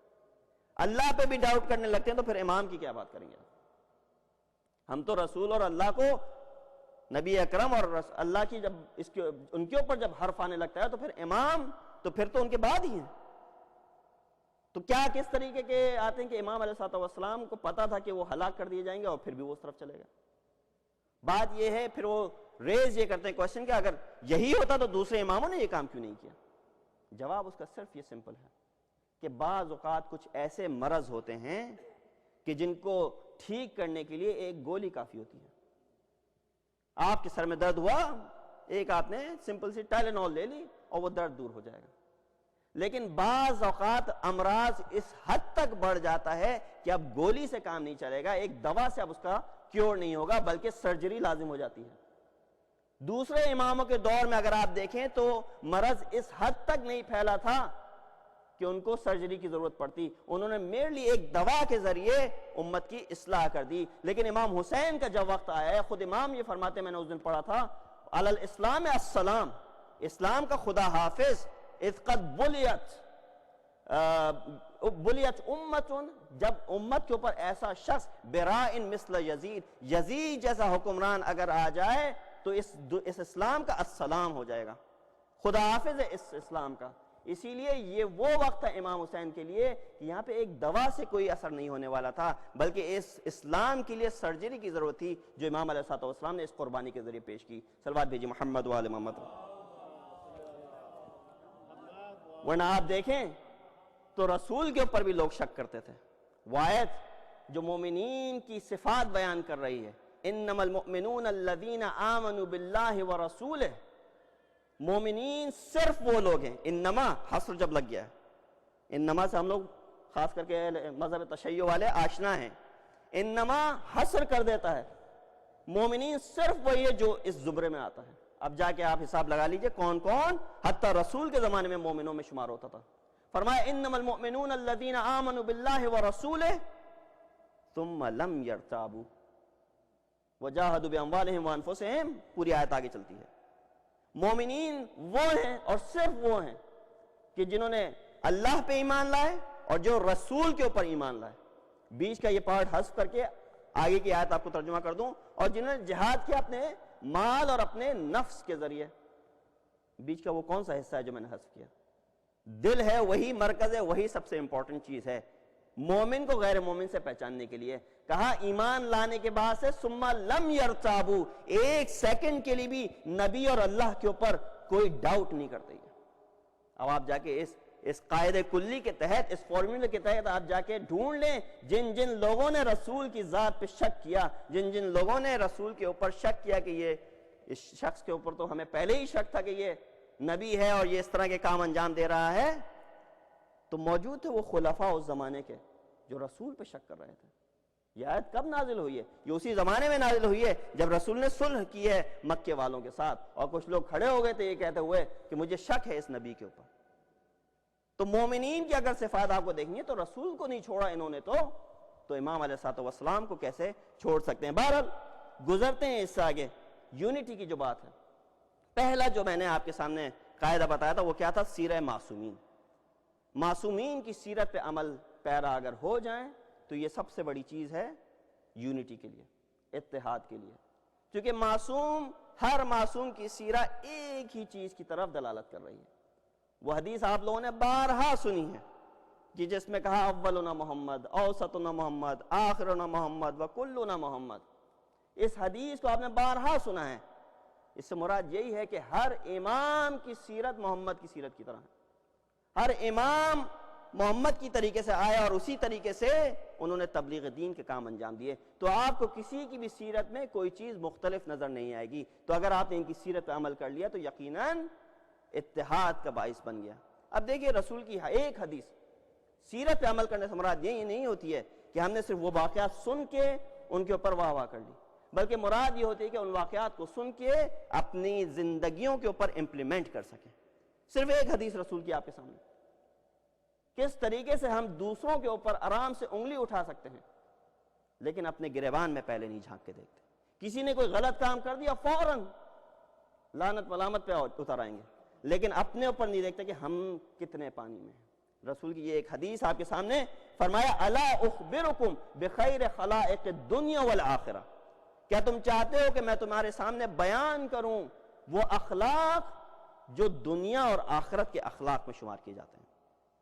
B: اللہ پہ بھی ڈاؤٹ کرنے لگتے ہیں, تو پھر امام کی کیا بات کریں گے؟ ہم تو رسول اور اللہ کو, نبی اکرم اور اللہ کی جب ان کے اوپر جب حرف آنے لگتا ہے تو پھر امام تو پھر تو ان کے بعد ہی ہیں. تو کیا کس طریقے کے آتے ہیں کہ امام علیہ الصلوۃ والسلام کو پتا تھا کہ وہ ہلاک کر دیے جائیں گے اور پھر بھی وہ اس طرف چلے گا؟ بات یہ ہے, پھر وہ ریز یہ کرتے ہیں کوشچن کہ اگر یہی ہوتا تو دوسرے اماموں نے یہ کام کیوں نہیں کیا؟ جواب اس کا صرف یہ سمپل ہے کہ بعض اوقات کچھ ایسے مرض ہوتے ہیں کہ جن کو ٹھیک کرنے کے لیے ایک گولی کافی ہوتی ہے. آپ کے سر میں درد ہوا, ایک آپ نے سمپل سی ٹائلینول لے لی اور وہ درد دور ہو جائے گا. لیکن بعض اوقات امراض اس حد تک بڑھ جاتا ہے کہ اب گولی سے کام نہیں چلے گا, ایک دوا سے اب اس کا کیور نہیں ہوگا, بلکہ سرجری لازم ہو جاتی ہے. دوسرے اماموں کے دور میں اگر آپ دیکھیں تو مرض اس حد تک نہیں پھیلا تھا کہ ان کو سرجری کی ضرورت پڑتی. انہوں نے میرلی ایک دوا کے ذریعے امت کی اصلاح کر دی. لیکن امام حسین کا جب وقت آیا ہے, خود امام یہ فرماتے, میں نے اس دن پڑھا تھا, علی الاسلام السلام, اسلام کا خدا حافظ, اذ قد بلیت امت, جب امت کے اوپر ایسا شخص برائن مثل یزید, یزید جیسا حکمران اگر آ جائے تو اس اسلام کا السلام ہو جائے گا. خدا حافظ ہے اس اسلام کا. اسی لیے یہ وہ وقت تھا امام حسین کے لیے کہ یہاں پہ ایک دوا سے کوئی اثر نہیں ہونے والا تھا، بلکہ اس اسلام کے لیے سرجری کی ضرورت تھی جو امام علیہ السلام نے اس قربانی کے ذریعے پیش کی۔ صلوات بھیجی محمد و آل محمد۔ ورنہ آپ دیکھیں تو رسول کے اوپر بھی لوگ شک کرتے تھے۔ وہ آیت جو مومنین کی صفات بیان کر رہی ہے، انما المؤمنون الذین آمنوا باللہ ورسولہ، مومنین صرف وہ لوگ ہیں، انما حصر جب لگ گیا ہے، انما سے ہم لوگ خاص کر کے مذہب تشیع والے آشنا ہیں، انما حصر کر دیتا ہے، مومنین صرف وہی ہے جو اس زمرے میں آتا ہے۔ اب جا کے آپ حساب لگا لیجئے کون کون حتیٰ رسول کے زمانے میں مومنوں میں شمار ہوتا تھا۔ فرمایا انما المؤمنون الذین آمنوا باللہ ورسولہ ثم لم یرتابوا وجاہدوا باموالہم وانفسہم، پوری آیت آگے چلتی ہے۔ مومنین وہ ہیں اور صرف وہ ہیں کہ جنہوں نے اللہ پہ ایمان لائے اور جو رسول کے اوپر ایمان لائے۔ بیچ کا یہ پارٹ حذف کر کے آگے کی آیت آپ کو ترجمہ کر دوں، اور جنہوں نے جہاد کیا اپنے مال اور اپنے نفس کے ذریعے۔ بیچ کا وہ کون سا حصہ ہے جو میں نے حذف کیا؟ دل ہے، وہی مرکز ہے، وہی سب سے امپورٹنٹ چیز ہے مومن کو غیر مومن سے پہچاننے کے لیے۔ کہا ایمان لانے کے بعد سے ثم لم یرتابوا، ایک سیکنڈ کے لیے بھی نبی اور اللہ کے اوپر کوئی ڈاؤٹ نہیں کرتے۔ اب آپ جا کے اس قاعدے کلی کے تحت، اس فارمولے کے تحت آپ جا کے ڈھونڈ لیں جن جن لوگوں نے رسول کی ذات پہ شک کیا، جن جن لوگوں نے رسول کے اوپر شک کیا کہ یہ اس شخص کے اوپر تو ہمیں پہلے ہی شک تھا کہ یہ نبی ہے اور یہ اس طرح کے کام انجام دے رہا ہے، تو موجود تھے وہ خلفاء اس زمانے کے جو رسول پہ شک کر رہے تھے۔ یہ آیت کب نازل ہوئی ہے؟ یہ اسی زمانے میں نازل ہوئی ہے جب رسول نے صلح کی ہے مکے والوں کے ساتھ، اور کچھ لوگ کھڑے ہو گئے تھے یہ کہتے ہوئے کہ مجھے شک ہے اس نبی کے اوپر۔ تو مومنین کی اگر صفات آپ کو دیکھنی ہے تو رسول کو نہیں چھوڑا انہوں نے، تو امام علیہ السلام کو کیسے چھوڑ سکتے ہیں؟ بہرحال گزرتے ہیں اس سے آگے۔ یونٹی کی جو بات ہے، پہلا جو میں نے آپ کے سامنے قاعدہ بتایا تھا وہ کیا تھا؟ سیرہ معصومین۔ معصومین کی سیرت پہ عمل پیرا اگر ہو جائیں تو یہ سب سے بڑی چیز ہے یونٹی کے لیے، اتحاد کے لیے، کیونکہ ہر معصوم کی سیرت ایک ہی چیز کی طرف دلالت کر رہی ہے۔ وہ حدیث آپ لوگوں نے بارہا سنی ہے کہ جس میں کہا اولنا محمد، اوسطنا محمد، آخرنا محمد، وکلنا محمد۔ اس حدیث کو آپ نے بارہا سنا ہے۔ اس سے مراد یہی ہے کہ ہر امام کی سیرت محمد کی سیرت کی طرح ہے۔ ہر امام محمد کی طریقے سے آیا اور اسی طریقے سے انہوں نے تبلیغ دین کے کام انجام دیے، تو آپ کو کسی کی بھی سیرت میں کوئی چیز مختلف نظر نہیں آئے گی۔ تو اگر آپ نے ان کی سیرت پہ عمل کر لیا تو یقیناً اتحاد کا باعث بن گیا۔ اب دیکھیے رسول کی ایک حدیث، سیرت پہ عمل کرنے سے مراد یہی نہیں ہوتی ہے کہ ہم نے صرف وہ واقعات سن کے ان کے اوپر واہ واہ کر لی، بلکہ مراد یہ ہوتی ہے کہ ان واقعات کو سن کے اپنی زندگیوں کے اوپر امپلیمنٹ کر سکیں۔ صرف ایک حدیث رسول کی آپ کے سامنے، کس طریقے سے ہم دوسروں کے اوپر آرام سے انگلی اٹھا سکتے ہیں، لیکن اپنے گریبان میں پہلے نہیں جھانک کے دیکھتے۔ کسی نے کوئی غلط کام کر دیا فوراً لعنت ملامت پہ اتر آئیں گے، لیکن اپنے اوپر نہیں دیکھتے کہ ہم کتنے پانی میں ہیں۔ رسول کی یہ ایک حدیث آپ کے سامنے، فرمایا الا اخبرکم بخیر خلائق الدنیا والآخرہ، کیا تم چاہتے ہو کہ میں تمہارے سامنے بیان کروں وہ اخلاق جو دنیا اور آخرت کے اخلاق میں شمار کیے جاتے ہیں،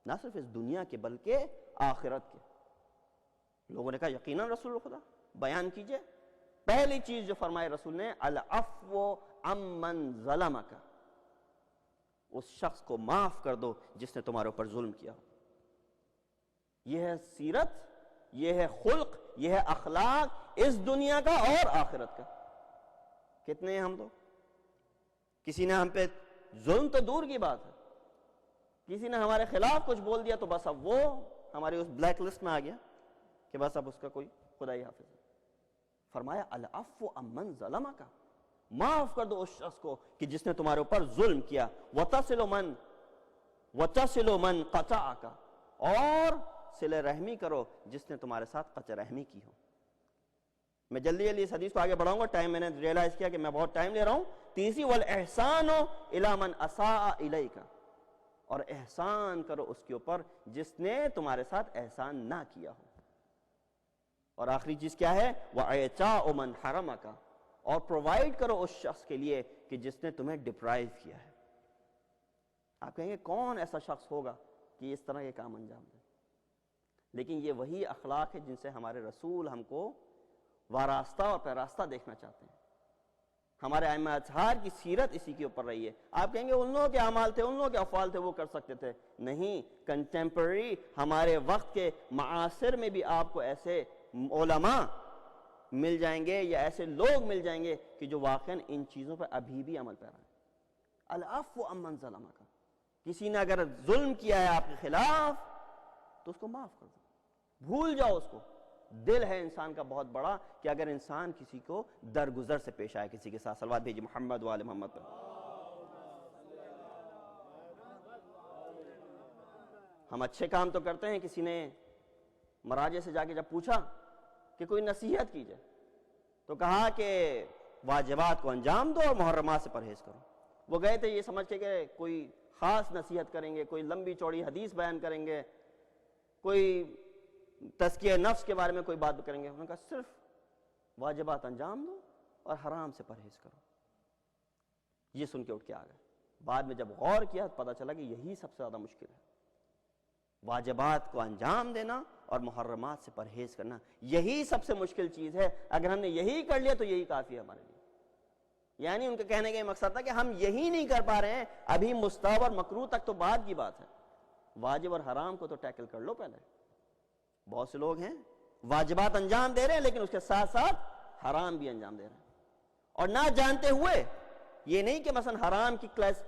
B: نہ صرف اس دنیا کے بلکہ آخرت کے۔ لوگوں نے کہا یقیناً رسول خدا، بیان کیجئے۔ پہلی چیز جو فرمائے رسول نے، العفو عمن ظلمک، اس شخص کو معاف کر دو جس نے تمہارے اوپر ظلم کیا۔ یہ ہے سیرت، یہ ہے خلق، یہ ہے اخلاق اس دنیا کا اور آخرت کا۔ کتنے ہیں ہم لوگ؟ کسی نے ہم پہ ظلم تو دور کی بات ہے، کسی نے ہمارے خلاف کچھ بول دیا تو بس اب وہ ہماری اس بلیک لسٹ میں آ گیا کہ بس اب اس کا کوئی خدا ہی حافظ ہے۔ فرمایا العفو عمن ظلمک، معاف کر دو اس شخص کو کہ جس نے تمہارے اوپر ظلم کیا۔ وَتَصِلُ مَنْ قَطَعَكَ، اور صلہ رحمی کرو جس نے تمہارے ساتھ قطع رحمی کی ہو۔ میں جلدی اس حدیث کو آگے بڑھاؤں گا، ٹائم میں نے ریئلائز کیا کہ میں بہت ٹائم لے رہا ہوں۔ تیسری وَالْإِحْسَانُ إِلَى مَنْ أَسَاءَ إِلَيْكَ، اور احسان کرو اس کے اوپر جس نے تمہارے ساتھ احسان نہ کیا ہو۔ اور آخری چیز کیا ہے؟ وَإِعْطَاءُ مَنْ حَرَمَكَ، اور پرووائڈ کرو اس شخص کے لیے کہ جس نے تمہیں ڈپرائیو کیا ہے۔ آپ کہیں گے کون ایسا شخص ہوگا کہ اس طرح کے کام انجام دے؟ لیکن یہ وہی اخلاق ہے جن سے ہمارے رسول ہم کو وراستہ اور پیراستہ دیکھنا چاہتے ہیں. ہمارے ائمہ اطہار کی سیرت اسی کے اوپر رہی ہے. آپ کہیں گے ان لوگوں کے اعمال تھے، ان لوگوں کے افعال تھے، وہ کر سکتے تھے. نہیں، کنٹمپرری ہمارے وقت کے معاصر میں بھی آپ کو ایسے علماء مل جائیں گے یا ایسے لوگ مل جائیں گے کہ جو واقعاً ان چیزوں پر ابھی بھی عمل پیرا ہیں. العفو عمن ظلم کا، کسی نے اگر ظلم کیا ہے آپ کے خلاف تو اس کو معاف کر دو، بھول جاؤ اس کو. دل ہے انسان کا بہت بڑا کہ اگر انسان کسی کو درگزر سے پیش آئے، کسی کے ساتھ صلوات بھیجی محمد و آل محمد پر. ہم اچھے کام تو کرتے ہیں. کسی نے مراجع سے جا کے جب پوچھا کہ کوئی نصیحت کی جائے تو کہا کہ واجبات کو انجام دو اور محرمات سے پرہیز کرو. وہ گئے تھے یہ سمجھ کے کہ کوئی خاص نصیحت کریں گے، کوئی لمبی چوڑی حدیث بیان کریں گے، کوئی تزکیہ نفس کے بارے میں کوئی بات کریں گے. انہوں نے کہا صرف واجبات انجام دو اور حرام سے پرہیز کرو. یہ سن کے اٹھ کے آ گئے. بعد میں جب غور کیا تو پتہ چلا کہ یہی سب سے زیادہ مشکل ہے، واجبات کو انجام دینا اور محرمات سے پرہیز کرنا. یہی سب سے مشکل چیز ہے. اگر ہم نے یہی کر لیا تو یہی کافی ہے ہمارے لیے. یعنی ان کے کہنے کا یہ مقصد تھا کہ ہم یہی نہیں کر پا رہے ہیں، ابھی مستحب اور مکروہ تک تو بعد کی بات ہے، واجب اور حرام کو تو ٹیکل کر لو پہلے. بہت سے لوگ ہیں واجبات انجام دے رہے ہیں لیکن اس کے ساتھ ساتھ حرام بھی انجام دے رہے ہیں، اور نہ جانتے ہوئے. یہ نہیں کہ مثلا حرام کی کلاس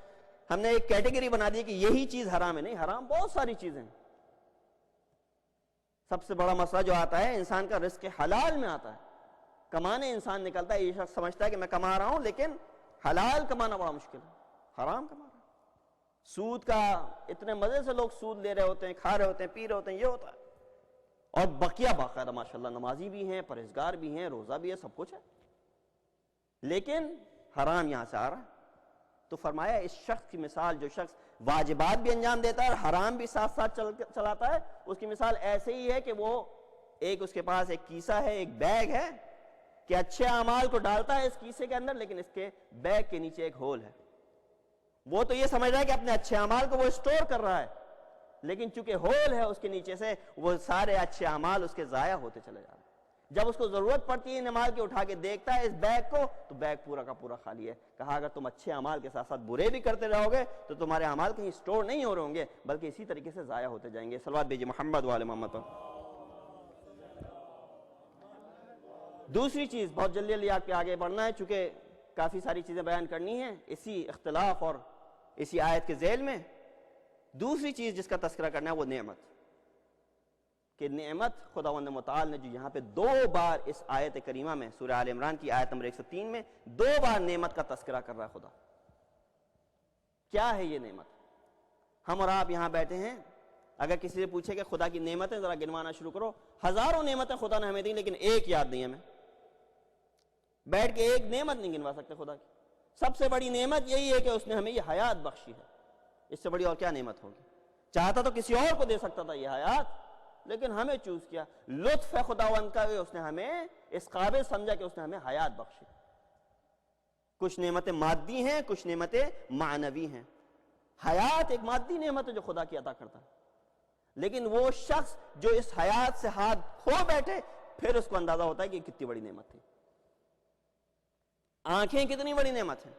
B: ہم نے ایک کیٹیگری بنا دی کہ یہی چیز حرام ہے. نہیں، حرام بہت ساری چیزیں ہیں. سب سے بڑا مسئلہ جو آتا ہے انسان کا رزق حلال میں آتا ہے. کمانے انسان نکلتا ہے، یہ شخص سمجھتا ہے کہ میں کما رہا ہوں، لیکن حلال کمانا بڑا مشکل ہے، حرام کما رہا ہے. سود کا اتنے مزے سے لوگ سود لے رہے ہوتے ہیں، کھا رہے ہوتے ہیں، پی رہے ہوتے ہیں، یہ ہوتا ہے. اور بقیہ باقاعدہ ماشاءاللہ نمازی بھی ہیں، پرہیزگار بھی ہیں، روزہ بھی ہے، سب کچھ ہے، لیکن حرام یہاں سے آ رہا ہے. تو فرمایا اس شخص کی مثال، جو شخص واجبات بھی انجام دیتا ہے اور حرام بھی ساتھ ساتھ چلاتا ہے، اس کی مثال ایسے ہی ہے کہ وہ ایک اس کے پاس ایک کیسہ ہے، ایک بیگ ہے کہ اچھے اعمال کو ڈالتا ہے اس کیسے کے اندر، لیکن اس کے بیگ کے نیچے ایک ہول ہے. وہ تو یہ سمجھ رہا ہے کہ اپنے اچھے اعمال کو وہ اسٹور کر رہا ہے، لیکن چونکہ ہول ہے اس کے نیچے سے وہ سارے اچھے اعمال اس کے ضائع ہوتے چلے جا رہے ہیں. جب اس کو ضرورت پڑتی ہے نماز کے اٹھا کے دیکھتا ہے اس بیگ کو تو بیگ پورا کا پورا خالی ہے. کہا اگر تم اچھے اعمال کے ساتھ ساتھ برے بھی کرتے رہو گے تو تمہارے اعمال کہیں اسٹور نہیں ہو رہے ہوں گے بلکہ اسی طریقے سے ضائع ہوتے جائیں گے. صلوات بھیجیے محمد و آل محمد پر. دوسری چیز، بہت جلدی جلدی آپ کے آگے بڑھنا ہے چونکہ کافی ساری چیزیں بیان کرنی ہیں اسی اختلاف اور اسی آیت کے ذیل میں. دوسری چیز جس کا تذکرہ کرنا ہے وہ نعمت، کہ نعمت خداوند متعال نے جو یہاں پہ 2 بار اس آیت کریمہ میں سورہ آل عمران کی آیت نمبر 103 میں 2 بار نعمت کا تذکرہ کر رہا ہے خدا. کیا ہے یہ نعمت؟ ہم اور آپ یہاں بیٹھے ہیں، اگر کسی سے پوچھے کہ خدا کی نعمتیں ذرا گنوانا شروع کرو، ہزاروں نعمتیں خدا نے ہمیں دی لیکن ایک یاد نہیں ہمیں. بیٹھ کے ایک نعمت نہیں گنوا سکتے خدا کی. سب سے بڑی نعمت یہی ہے کہ اس نے ہمیں یہ حیات بخشی ہے. اس سے بڑی اور کیا نعمت ہوگی؟ چاہتا تو کسی اور کو دے سکتا تھا یہ حیات، لیکن ہمیں چوز کیا. لطف ہے خداوند کا، اس نے ہمیں اس قابل سمجھا کہ اس نے ہمیں حیات بخشی. کچھ نعمتیں مادی ہیں، کچھ نعمتیں معنوی ہیں. حیات ایک مادی نعمت ہے جو خدا کی عطا کرتا ہے، لیکن وہ شخص جو اس حیات سے ہاتھ کھو بیٹھے پھر اس کو اندازہ ہوتا ہے کہ کتنی بڑی نعمت تھی. آنکھیں کتنی بڑی نعمت ہیں،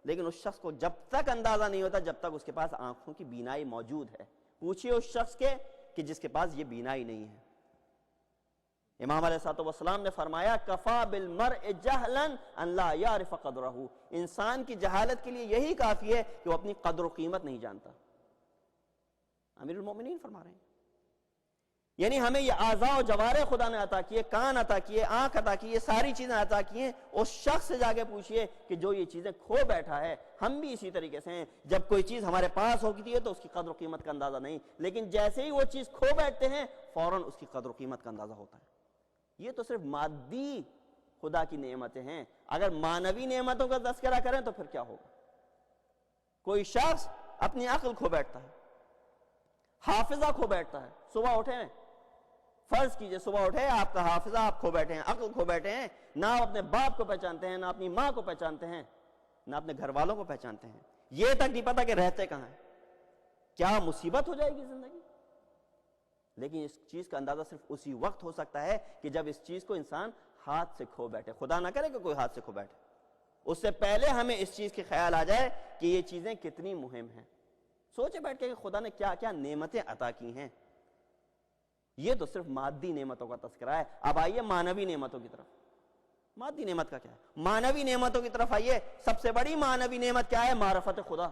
B: لیکن اس شخص کو جب تک اندازہ نہیں ہوتا جب تک اس کے پاس آنکھوں کی بینائی موجود ہے. پوچھئے اس شخص کے کہ جس کے پاس یہ بینائی نہیں ہے. امام علیہ الصلوۃ والسلام نے فرمایا کفا بالمرء جہلا ان لا یعرف قدرہ، انسان کی جہالت کے لیے یہی کافی ہے کہ وہ اپنی قدر و قیمت نہیں جانتا. امیر المومنین فرما رہے ہیں. یعنی ہمیں یہ اعضاء و جوارح خدا نے عطا کیے، کان عطا کیے، آنکھ عطا کی، یہ ساری چیزیں عطا کی ہیں. اس شخص سے جا کے پوچھئے کہ جو یہ چیزیں کھو بیٹھا ہے. ہم بھی اسی طریقے سے ہیں، جب کوئی چیز ہمارے پاس ہوتی ہے تو اس کی قدر و قیمت کا اندازہ نہیں، لیکن جیسے ہی وہ چیز کھو بیٹھتے ہیں فوراً اس کی قدر و قیمت کا اندازہ ہوتا ہے. یہ تو صرف مادی خدا کی نعمتیں ہیں. اگر معنوی نعمتوں کا تذکرہ کریں تو پھر کیا ہوگا؟ کوئی شخص اپنی عقل کھو بیٹھتا ہے، حافظہ کھو بیٹھتا ہے. صبح اٹھیں، فرض کیجئے صبح اٹھے آپ کا حافظہ آپ کھو بیٹھے ہیں، عقل کھو بیٹھے ہیں، نہ آپ اپنے باپ کو پہچانتے ہیں، نہ اپنی ماں کو پہچانتے ہیں، نہ اپنے گھر والوں کو پہچانتے ہیں. یہ تک نہیں پتا کہ رہتے کہاں ہیں. کیا مصیبت ہو جائے گی زندگی. لیکن اس چیز کا اندازہ صرف اسی وقت ہو سکتا ہے کہ جب اس چیز کو انسان ہاتھ سے کھو بیٹھے. خدا نہ کرے کہ کوئی ہاتھ سے کھو بیٹھے, اس سے پہلے ہمیں اس چیز کی خیال آ جائے کہ یہ چیزیں کتنی مہم ہیں. سوچے بیٹھ کے کہ خدا نے کیا کیا نعمتیں عطا کی ہیں. یہ تو صرف مادی نعمتوں کا تذکرہ ہے. اب آئیے مانوی نعمتوں کی طرف. مادی نعمت کا کیا ہے؟ مانوی نعمتوں کی طرف آئیے. سب سے بڑی مانوی نعمت کیا ہے؟ معرفت خدا.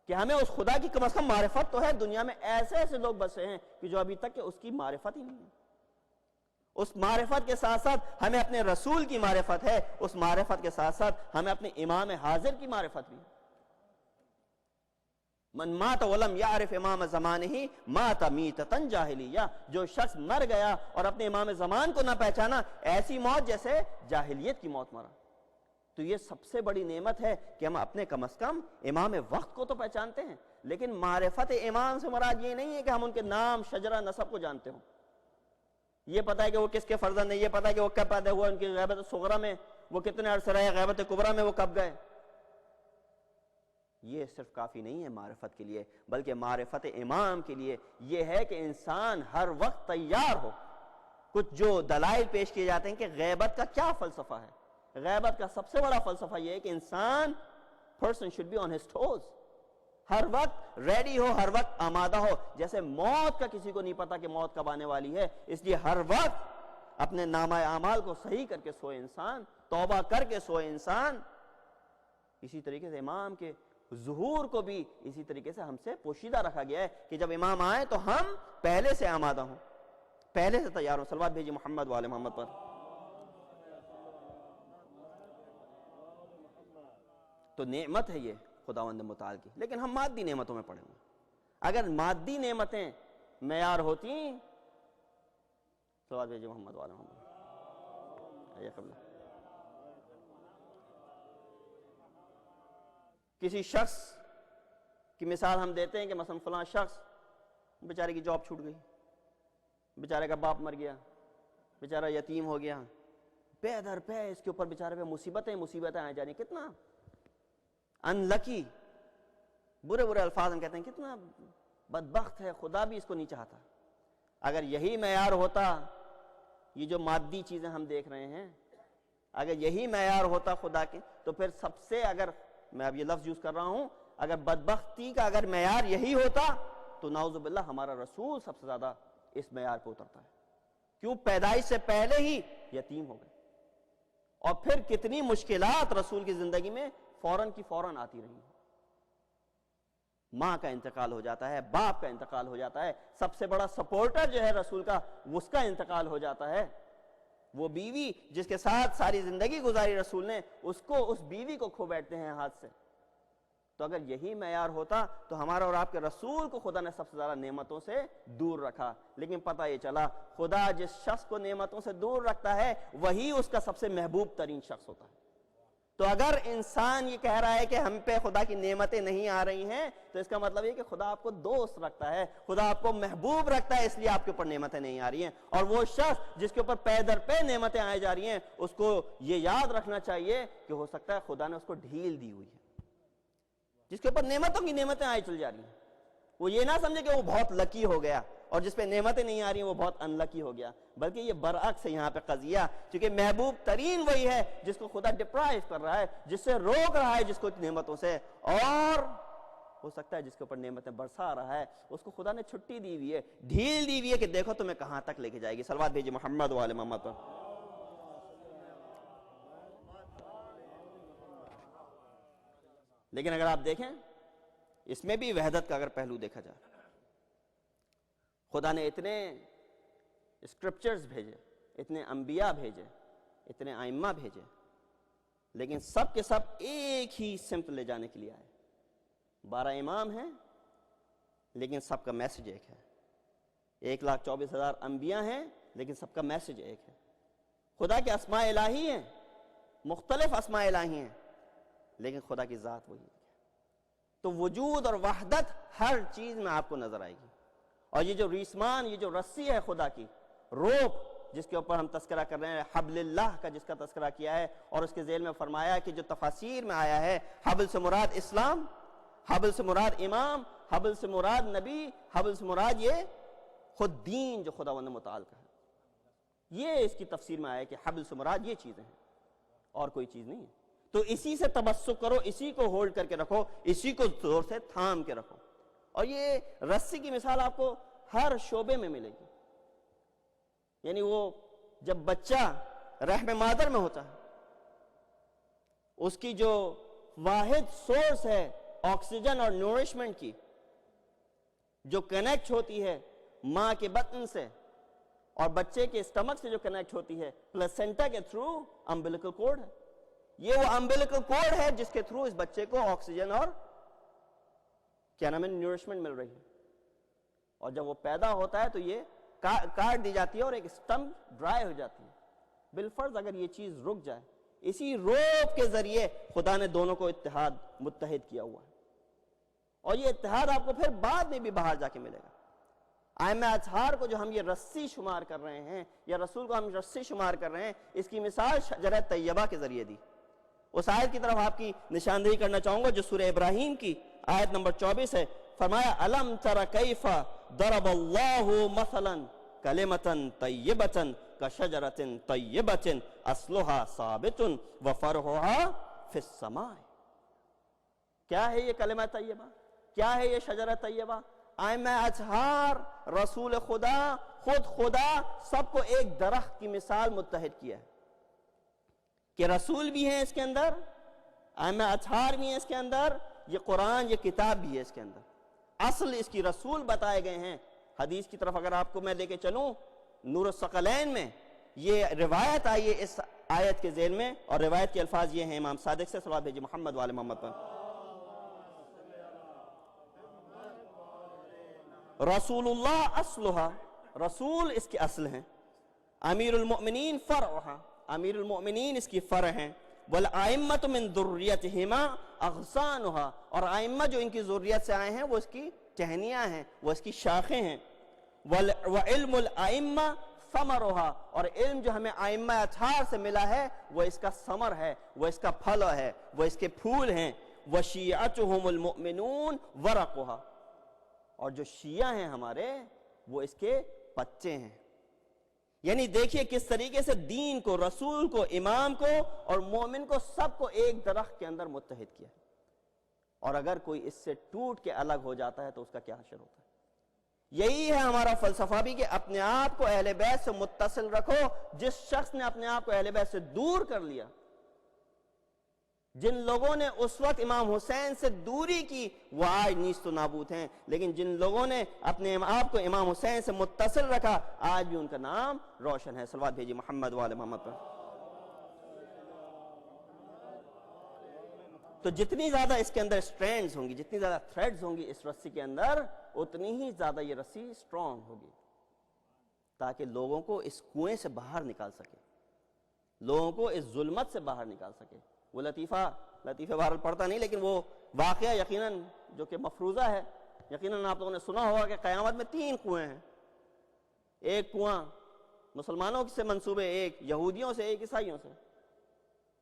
B: کہ ہمیں اس خدا کی کم از کم معرفت تو ہے. دنیا میں ایسے ایسے لوگ بسے ہیں کہ جو ابھی تک کہ اس کی معرفت ہی نہیں ہے. اس معرفت کے ساتھ ساتھ ہمیں اپنے رسول کی معرفت ہے. اس معرفت کے ساتھ ساتھ ہمیں اپنے امام حاضر کی معرفت بھی ہے. من مات ولم یعرف امام زمانہ مات میتۃ جاہلیہ. جو شخص مر گیا اور اپنے امام زمان کو نہ پہچانا, ایسی موت جیسے جاہلیت کی موت مرا. تو یہ سب سے بڑی نعمت ہے کہ ہم اپنے کم از کم امام وقت کو تو پہچانتے ہیں. لیکن معرفت امام سے مراد یہ نہیں ہے کہ ہم ان کے نام, شجرہ, نسب کو جانتے ہوں. یہ پتہ ہے کہ وہ کس کے فرزند ہیں, یہ پتہ ہے کہ وہ کب پیدا ہوا, ان کی غیبت صغرا میں وہ کتنے عرصے رہے, غیبت کبریٰ میں وہ کب گئے. یہ صرف کافی نہیں ہے معرفت کے لیے, بلکہ معرفت امام کے لیے یہ ہے کہ انسان ہر وقت تیار ہو. کچھ جو دلائل پیش کیے جاتے ہیں کہ غیبت کا کیا فلسفہ ہے. غیبت کا سب سے بڑا فلسفہ یہ ہے کہ انسان person should be on his toes. ہر وقت ریڈی ہو, ہر وقت آمادہ ہو. جیسے موت کا کسی کو نہیں پتا کہ موت کب آنے والی ہے, اس لیے ہر وقت اپنے نامہ اعمال کو صحیح کر کے سوئے انسان, توبہ کر کے سوئے انسان. اسی طریقے سے امام کے ظہور کو بھی اسی طریقے سے ہم سے پوشیدہ رکھا گیا ہے کہ جب امام آئے تو ہم پہلے سے آمادہ ہوں, پہلے سے تیار ہوں. صلوات بھیجی محمد وآل محمد پر. تو نعمت ہے یہ خداوند متعال کی. لیکن ہم مادی نعمتوں میں پڑے ہوئے. اگر مادی نعمتیں معیار ہوتی, صلوات بھیجی محمد وآل محمد. کسی شخص کی مثال ہم دیتے ہیں کہ مثلا فلاں شخص بیچارے کی جاب چھوٹ گئی, بیچارے کا باپ مر گیا, بیچارہ یتیم ہو گیا, پے در پے اس کے اوپر بیچارے پہ مصیبتیں آ جا رہی. کتنا انلکی, برے برے الفاظ ہم کہتے ہیں, کتنا بدبخت ہے, خدا بھی اس کو نہیں چاہتا. اگر یہی معیار ہوتا, یہ جو مادی چیزیں ہم دیکھ رہے ہیں, اگر یہی معیار ہوتا خدا کے, تو پھر سب سے, اگر میں اب یہ لفظ یوز کر رہا ہوں, اگر بدبختی کا اگر معیار یہی ہوتا تو نعوذ باللہ ہمارا رسول سب سے زیادہ اس معیار پہ اترتا ہے. کیوں؟ پیدائش سے پہلے ہی یتیم ہو گئے, اور پھر کتنی مشکلات رسول کی زندگی میں فوراً کی فوراً آتی رہی. ماں کا انتقال ہو جاتا ہے, باپ کا انتقال ہو جاتا ہے, سب سے بڑا سپورٹر جو ہے رسول کا اس کا انتقال ہو جاتا ہے. وہ بیوی جس کے ساتھ ساری زندگی گزاری رسول نے, اس بیوی کو کھو بیٹھتے ہیں ہاتھ سے. تو اگر یہی معیار ہوتا تو ہمارا اور آپ کے رسول کو خدا نے سب سے زیادہ نعمتوں سے دور رکھا. لیکن پتہ یہ چلا, خدا جس شخص کو نعمتوں سے دور رکھتا ہے وہی اس کا سب سے محبوب ترین شخص ہوتا ہے. تو اگر انسان یہ کہہ رہا ہے کہ ہم پہ خدا کی نعمتیں نہیں آ رہی ہیں, تو اس کا مطلب یہ کہ خدا آپ کو دوست رکھتا ہے, خدا آپ کو محبوب رکھتا ہے, اس لیے آپ کے اوپر نعمتیں نہیں آ رہی ہیں. اور وہ شخص جس کے اوپر پے در پے نعمتیں آئے جا رہی ہیں, اس کو یہ یاد رکھنا چاہیے کہ ہو سکتا ہے خدا نے اس کو ڈھیل دی ہوئی ہے. جس کے اوپر نعمتوں کی نعمتیں آئی چل جا رہی ہیں, وہ یہ نہ سمجھے کہ وہ بہت لکی ہو گیا, اور جس پہ نعمتیں نہیں آ رہی ہیں وہ بہت ان لکی ہو گیا. بلکہ یہ برعکس ہے یہاں پہ قضیہ, کیونکہ محبوب ترین وہی ہے جس کو خدا ڈپرائیو کر رہا ہے, جس سے روک رہا ہے جس کو نعمتوں سے, اور ہو سکتا ہے جس کے اوپر نعمتیں برسا رہا ہے اس کو خدا نے چھٹی دی ہوئی ہے, ڈھیل دی ہوئی ہے کہ دیکھو تمہیں کہاں تک لے کے جائے گی. صلوات بھیجی محمد وآل محمد پر. لیکن اگر آپ دیکھیں, اس میں بھی وحدت کا اگر پہلو دیکھا جائے, خدا نے اتنے اسکرپچرز بھیجے, اتنے انبیاء بھیجے, اتنے ائمہ بھیجے, لیکن سب کے سب ایک ہی سمت لے جانے کے لیے آئے. 12 امام ہیں لیکن سب کا میسج ایک ہے. 1,24,000 انبیاء ہیں لیکن سب کا میسج ایک ہے. خدا کے اسماء الہی ہیں, مختلف اسماء الہی ہیں, لیکن خدا کی ذات وہی ہے. تو وجود اور وحدت ہر چیز میں آپ کو نظر آئے گی. اور یہ جو ریسمان, یہ جو رسی ہے خدا کی, روپ جس کے اوپر ہم تذکرہ کر رہے ہیں, حبل اللہ کا جس کا تذکرہ کیا ہے, اور اس کے ذیل میں فرمایا کہ جو تفاسیر میں آیا ہے, حبل سے مراد اسلام, حبل سے مراد امام, حبل سے مراد نبی، حبل سے مراد یہ خود دین جو خداوند متعال کا ہے. یہ اس کی تفسیر میں آیا کہ حبل سے مراد یہ چیزیں ہیں اور کوئی چیز نہیں ہے. تو اسی سے تمسک کرو، اسی کو ہولڈ کر کے رکھو، اسی کو زور سے تھام کے رکھو. اور یہ رسی کی مثال آپ کو ہر شعبے میں ملے گی. یعنی وہ جب بچہ رحم مادر میں ہوتا ہے، اس کی جو واحد سورس ہے آکسیجن اور نورشمنٹ کی، جو کنیکٹ ہوتی ہے ماں کے بطن سے اور بچے کے اسٹمک سے جو کنیکٹ ہوتی ہے پلاسینٹا کے تھرو، امبلیکل کورڈ ہے. یہ وہ امبلیکل کورڈ ہے جس کے تھرو اس بچے کو آکسیجن اور کیا نام ہے نورشمنٹ مل رہی ہے. اور جب وہ پیدا ہوتا ہے تو یہ کاٹ دی جاتی ہے اور ایک اسٹمپ ڈرائی ہو جاتی ہے. بالفرض اگر یہ چیز رک جائے، اسی روپ کے ذریعے خدا نے دونوں کو متحد کیا ہوا ہے. اور یہ اتحاد آپ کو پھر بعد میں بھی باہر جا کے ملے گا. ائمہ اطہار کو جو ہم یہ رسی شمار کر رہے ہیں، یا رسول کو ہم رسی شمار کر رہے ہیں، اس کی مثال شجرہ طیبہ کے ذریعے دی. اس آیت کی طرف آپ کی نشاندہی کرنا چاہوں گا جو سورہ ابراہیم کی آیت نمبر 24 ہے. فرمایا الم تر کیف ضرب اللہ مثلا کلمۃ طیبۃ کشجرۃ طیبۃ اصلها ثابت وفرعها فی السماء. کیا ہے یہ کلمہ طیبہ؟ کیا ہے یہ شجرہ طیبہ؟ ائمہ اطہار، رسول خدا، خود خدا سب کو ایک درخت کی مثال متحد کیا ہے کہ رسول بھی ہیں اس کے اندر، ائمہ اطہار بھی ہیں اس کے اندر، یہ قرآن، یہ کتاب بھی ہے اس کے اندر. اصل اس کی رسول بتائے گئے ہیں. حدیث کی طرف اگر آپ کو میں لے کے چلوں، نور الثقلین میں یہ روایت آئی ہے اس آیت کے ذیل میں، اور روایت کے الفاظ یہ ہیں، امام صادق سے صلوات بھیجی محمد وآل محمد پر. رسول اللہ اصلها، رسول اس کے اصل ہیں، امیر المؤمنین فرعها، امیر المؤمنین اس کی فرع ہیں، والائمۃ من ذریتہما اغصانها، اور ائمہ جو ان کی ذریت سے آئے ہیں وہ اس کی ٹہنیاں ہیں، وہ اس کی شاخیں ہیں. وعلم الائمہ ثمرها، اور علم جو ہمیں ائمہ اطہار سے ملا ہے وہ اس کا ثمر ہے، وہ اس کا پھل ہے، وہ اس کے پھول ہیں. وشیعتهم المؤمنون ورقها، اور جو شیعہ ہیں ہمارے وہ اس کے پتے ہیں. یعنی دیکھیے کس طریقے سے دین کو، رسول کو، امام کو اور مومن کو سب کو ایک درخت کے اندر متحد کیا. اور اگر کوئی اس سے ٹوٹ کے الگ ہو جاتا ہے تو اس کا کیا حشر ہوتا ہے. یہی ہے ہمارا فلسفہ بھی کہ اپنے آپ کو اہل بیت سے متصل رکھو. جس شخص نے اپنے آپ کو اہل بیت سے دور کر لیا، جن لوگوں نے اس وقت امام حسین سے دوری کی وہ آج نیست و نابود ہیں، لیکن جن لوگوں نے اپنے آپ کو امام حسین سے متصل رکھا آج بھی ان کا نام روشن ہے. صلوات بھیجی محمد وآل محمد پر. تو جتنی زیادہ اس کے اندر سٹرینڈز ہوں گی، جتنی زیادہ تھریڈز ہوں گی اس رسی کے اندر، اتنی ہی زیادہ یہ رسی سٹرونگ ہوگی، تاکہ لوگوں کو اس کنویں سے باہر نکال سکے، لوگوں کو اس ظلمت سے باہر نکال سکے. وہ لطیفہ بہرحال پڑھتا نہیں، لیکن وہ واقعہ یقیناً جو کہ مفروضہ ہے، یقیناً آپ لوگوں نے سنا ہوگا کہ قیامت میں 3 کنویں ہیں. ایک کنواں مسلمانوں سے منسوبے، ایک یہودیوں سے، ایک عیسائیوں سے.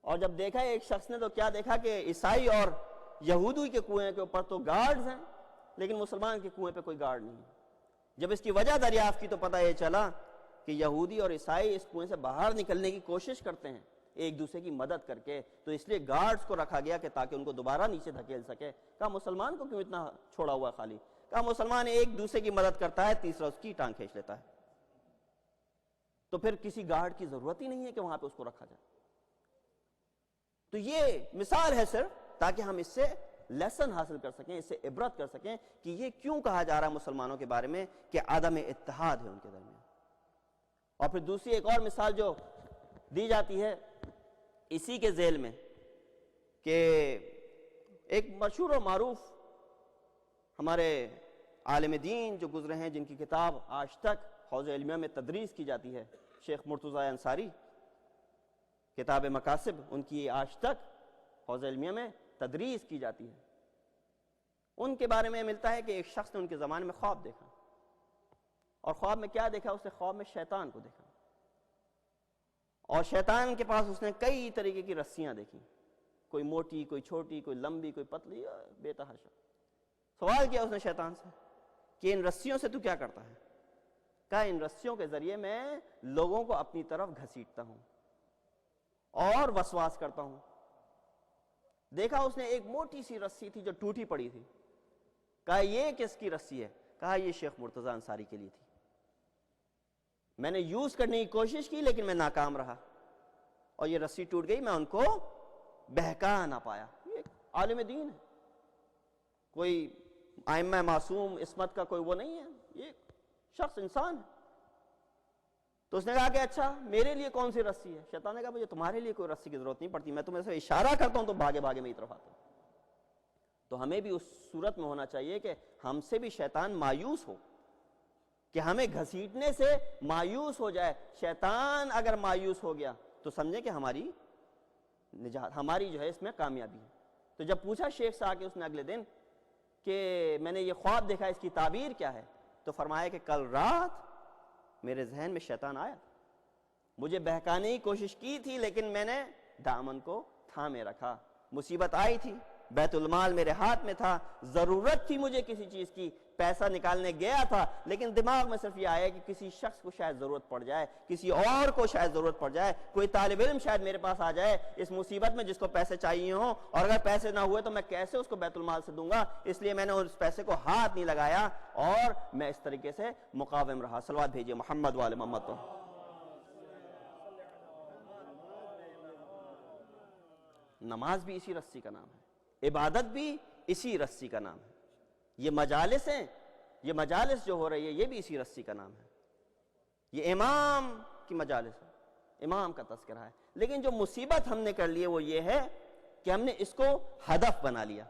B: اور جب دیکھا ایک شخص نے تو کیا دیکھا کہ عیسائی اور یہودی کے کنویں کے اوپر تو گارڈز ہیں، لیکن مسلمان کے کنویں پہ کوئی گارڈ نہیں. جب اس کی وجہ دریافت کی تو پتہ یہ چلا کہ یہودی اور عیسائی اس کنویں سے باہر نکلنے کی کوشش کرتے ہیں ایک دوسرے کی مدد کر کے، تو اس لیے گارڈز کو رکھا گیا کہ تاکہ ان کو دوبارہ نیچے دھکیل سکے. کہا مسلمان کو کیوں اتنا چھوڑا ہوا خالی؟ کہا مسلمان ایک دوسرے کی مدد کرتا ہے، تیسرا اس کی ٹانگ کھینچ لیتا ہے، تو پھر کسی گارڈ کی ضرورت ہی نہیں ہے کہ وہاں پہ اس کو رکھا جائے. تو یہ مثال ہے صرف تاکہ ہم اس سے لیسن حاصل کر سکیں، اس سے عبرت کر سکیں کہ یہ کیوں کہا جا رہا ہے مسلمانوں کے بارے میں کہ عدم اتحاد ہے ان کے درمیان. اور پھر دوسری ایک اور مثال جو دی جاتی ہے اسی کے ذیل میں، کہ ایک مشہور و معروف ہمارے عالم دین جو گزرے ہیں، جن کی کتاب آج تک حوض علمیہ میں تدریس کی جاتی ہے، شیخ مرتضیٰ انصاری، کتاب مقاصد ان کی آج تک حوض علمیہ میں تدریس کی جاتی ہے. ان کے بارے میں ملتا ہے کہ ایک شخص نے ان کے زمانے میں خواب دیکھا، اور خواب میں کیا دیکھا؟ اس نے خواب میں شیطان کو دیکھا، اور شیطان کے پاس اس نے کئی طریقے کی رسیاں دیکھی، کوئی موٹی، کوئی چھوٹی، کوئی لمبی، کوئی پتلی، بے تحاشا. سوال کیا اس نے شیطان سے کہ ان رسیوں سے تو کیا کرتا ہے؟ کہا ان رسیوں کے ذریعے میں لوگوں کو اپنی طرف گھسیٹتا ہوں اور وسواس کرتا ہوں. دیکھا اس نے ایک موٹی سی رسی تھی جو ٹوٹی پڑی تھی. کہا یہ کس کی رسی ہے؟ کہا یہ شیخ مرتضی انصاری کے لیے تھی. میں نے یوز کرنے کی کوشش کی لیکن میں ناکام رہا اور یہ رسی ٹوٹ گئی. میں ان کو بہکا نہ پایا. یہ ایک عالم دین ہے, کوئی ائمہ معصوم عصمت کا کوئی وہ نہیں ہے, یہ شخص انسان ہے. تو اس نے کہا کہ اچھا میرے لیے کون سی رسی ہے؟ شیطان نے کہا مجھے تمہارے لیے کوئی رسی کی ضرورت نہیں پڑتی, میں تمہیں سے اشارہ کرتا ہوں تو بھاگے بھاگے میری طرف آتا ہوں. تو ہمیں بھی اس صورت میں ہونا چاہیے کہ ہم سے بھی شیطان مایوس ہو, کہ ہمیں گھسیٹنے سے مایوس ہو جائے. شیطان اگر مایوس ہو گیا تو سمجھیں کہ ہماری نجات, ہماری جو ہے اس میں کامیابی ہے. تو جب پوچھا شیخ سے آ کے اس نے اگلے دن کہ میں نے یہ خواب دیکھا, اس کی تعبیر کیا ہے؟ تو فرمایا کہ کل رات میرے ذہن میں شیطان آیا, مجھے بہکانے کی کوشش کی تھی لیکن میں نے دامن کو تھامے رکھا. مصیبت آئی تھی, بیت المال میرے ہاتھ میں تھا, ضرورت تھی مجھے کسی چیز کی, پیسہ نکالنے گیا تھا, لیکن دماغ میں صرف یہ آیا کہ کسی شخص کو شاید ضرورت پڑ جائے, کسی اور کو شاید ضرورت پڑ جائے, کوئی طالب علم شاید میرے پاس آ جائے اس مصیبت میں جس کو پیسے چاہیے ہوں, اور اگر پیسے نہ ہوئے تو میں کیسے اس کو بیت المال سے دوں گا. اس لیے میں نے اس پیسے کو ہاتھ نہیں لگایا اور میں اس طریقے سے مقاوم رہا. صلوات بھیجیے محمد وآل محمد پر. نماز بھی اسی رسی کا نام ہے, عبادت بھی اسی رسی کا نام ہے. یہ مجالس ہیں, یہ مجالس جو ہو رہی ہے یہ بھی اسی رسی کا نام ہے. یہ امام کی مجالس ہے, امام کا تذکرہ ہے. لیکن جو مصیبت ہم نے کر لی ہے وہ یہ ہے کہ ہم نے اس کو ہدف بنا لیا.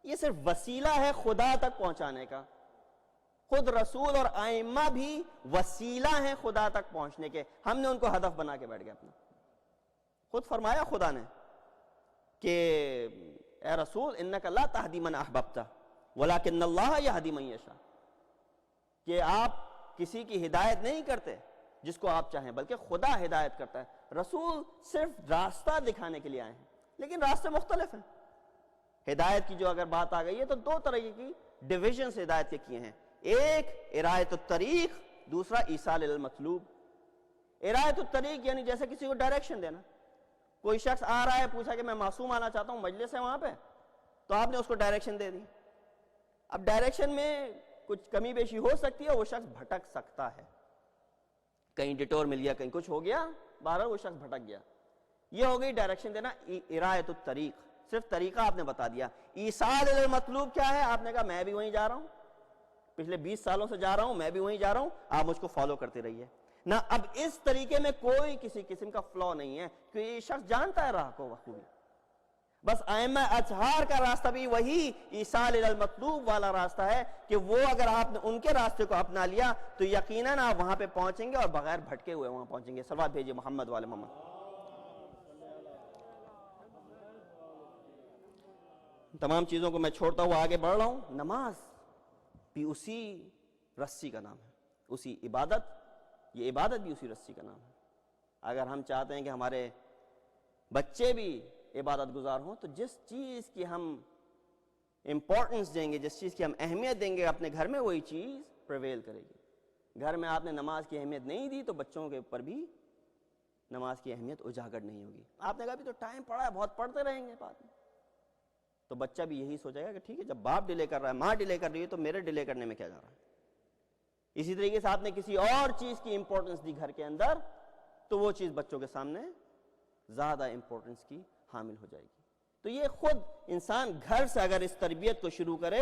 B: یہ صرف وسیلہ ہے خدا تک پہنچانے کا. خود رسول اور ائمہ بھی وسیلہ ہیں خدا تک پہنچنے کے, ہم نے ان کو ہدف بنا کے بیٹھ گئے اپنا. خود فرمایا خدا نے کہ اے رسول انک لا تہدی من احببت ولکن اللہ یہدی من یشاء, کہ آپ کسی کی ہدایت نہیں کرتے جس کو آپ چاہیں بلکہ خدا ہدایت کرتا ہے. رسول صرف راستہ دکھانے کے لیے آئے ہیں لیکن راستے مختلف ہیں. ہدایت کی جو اگر بات آ گئی ہے تو دو طرح کی ڈویژنز ہدایت کے کیے ہیں, ایک ارایت الطریق, دوسرا ایصال المطلوب. ارایت الطریق یعنی جیسے کسی کو ڈائریکشن دینا. کوئی شخص آ رہا ہے, پوچھا کہ میں معصوم آنا چاہتا ہوں, مجلس ہے وہاں پہ, تو آپ نے اس کو ڈائریکشن دے دی. اب ڈائریکشن میں کچھ کمی بیشی ہو سکتی ہے, وہ شخص بھٹک سکتا ہے, کہیں ڈٹور مل گیا, کہیں کچھ ہو گیا, بہرحال وہ شخص بھٹک گیا. یہ ہو گئی ڈائریکشن دینا, ارایت الطریق, صرف طریقہ آپ نے بتا دیا. ایصال المطلوب کیا ہے؟ آپ نے کہا میں بھی وہیں جا رہا ہوں, پچھلے 20 سالوں سے جا رہا ہوں, میں بھی وہیں جا رہا ہوں, آپ مجھ کو فالو کرتے رہیے نا. اب اس طریقے میں کوئی کسی قسم کا فلو نہیں ہے کہ یہ شخص جانتا ہے راہ کو بخوبی. بس ائمہ اطہار کا راستہ بھی وہی ایصال المطلوب والا راستہ ہے کہ وہ اگر آپ نے ان کے راستے کو اپنا لیا تو یقیناً آپ وہاں پہ پہنچیں گے اور بغیر بھٹکے ہوئے وہاں پہنچیں گے. صلوات بھیجیے محمد والے محمد. تمام چیزوں کو میں چھوڑتا ہوا آگے بڑھ رہا ہوں. نماز بھی اسی رسی کا نام ہے, اسی عبادت, یہ عبادت بھی اسی رسی کا نام ہے. اگر ہم چاہتے ہیں کہ ہمارے بچے بھی عبادت گزار ہوں تو جس چیز کی ہم امپورٹنس دیں گے, جس چیز کی ہم اہمیت دیں گے اپنے گھر میں, وہی چیز پریویل کرے گی. گھر میں آپ نے نماز کی اہمیت نہیں دی تو بچوں کے اوپر بھی نماز کی اہمیت اجاگر نہیں ہوگی. آپ نے کہا بھی تو ٹائم پڑا ہے, بہت پڑھتے رہیں گے بعد میں, تو بچہ بھی یہی سوچے گا کہ ٹھیک ہے جب باپ ڈیلے کر رہا ہے, ماں ڈیلے کر رہی ہے, تو میرے ڈیلے کرنے میں کیا جا رہا ہے. اسی طریقے سے آپ نے کسی اور چیز کی امپورٹنس دی گھر کے اندر تو وہ چیز بچوں کے سامنے زیادہ امپورٹنس کی حامل ہو جائے گی. تو یہ خود انسان گھر سے اگر اس تربیت کو شروع کرے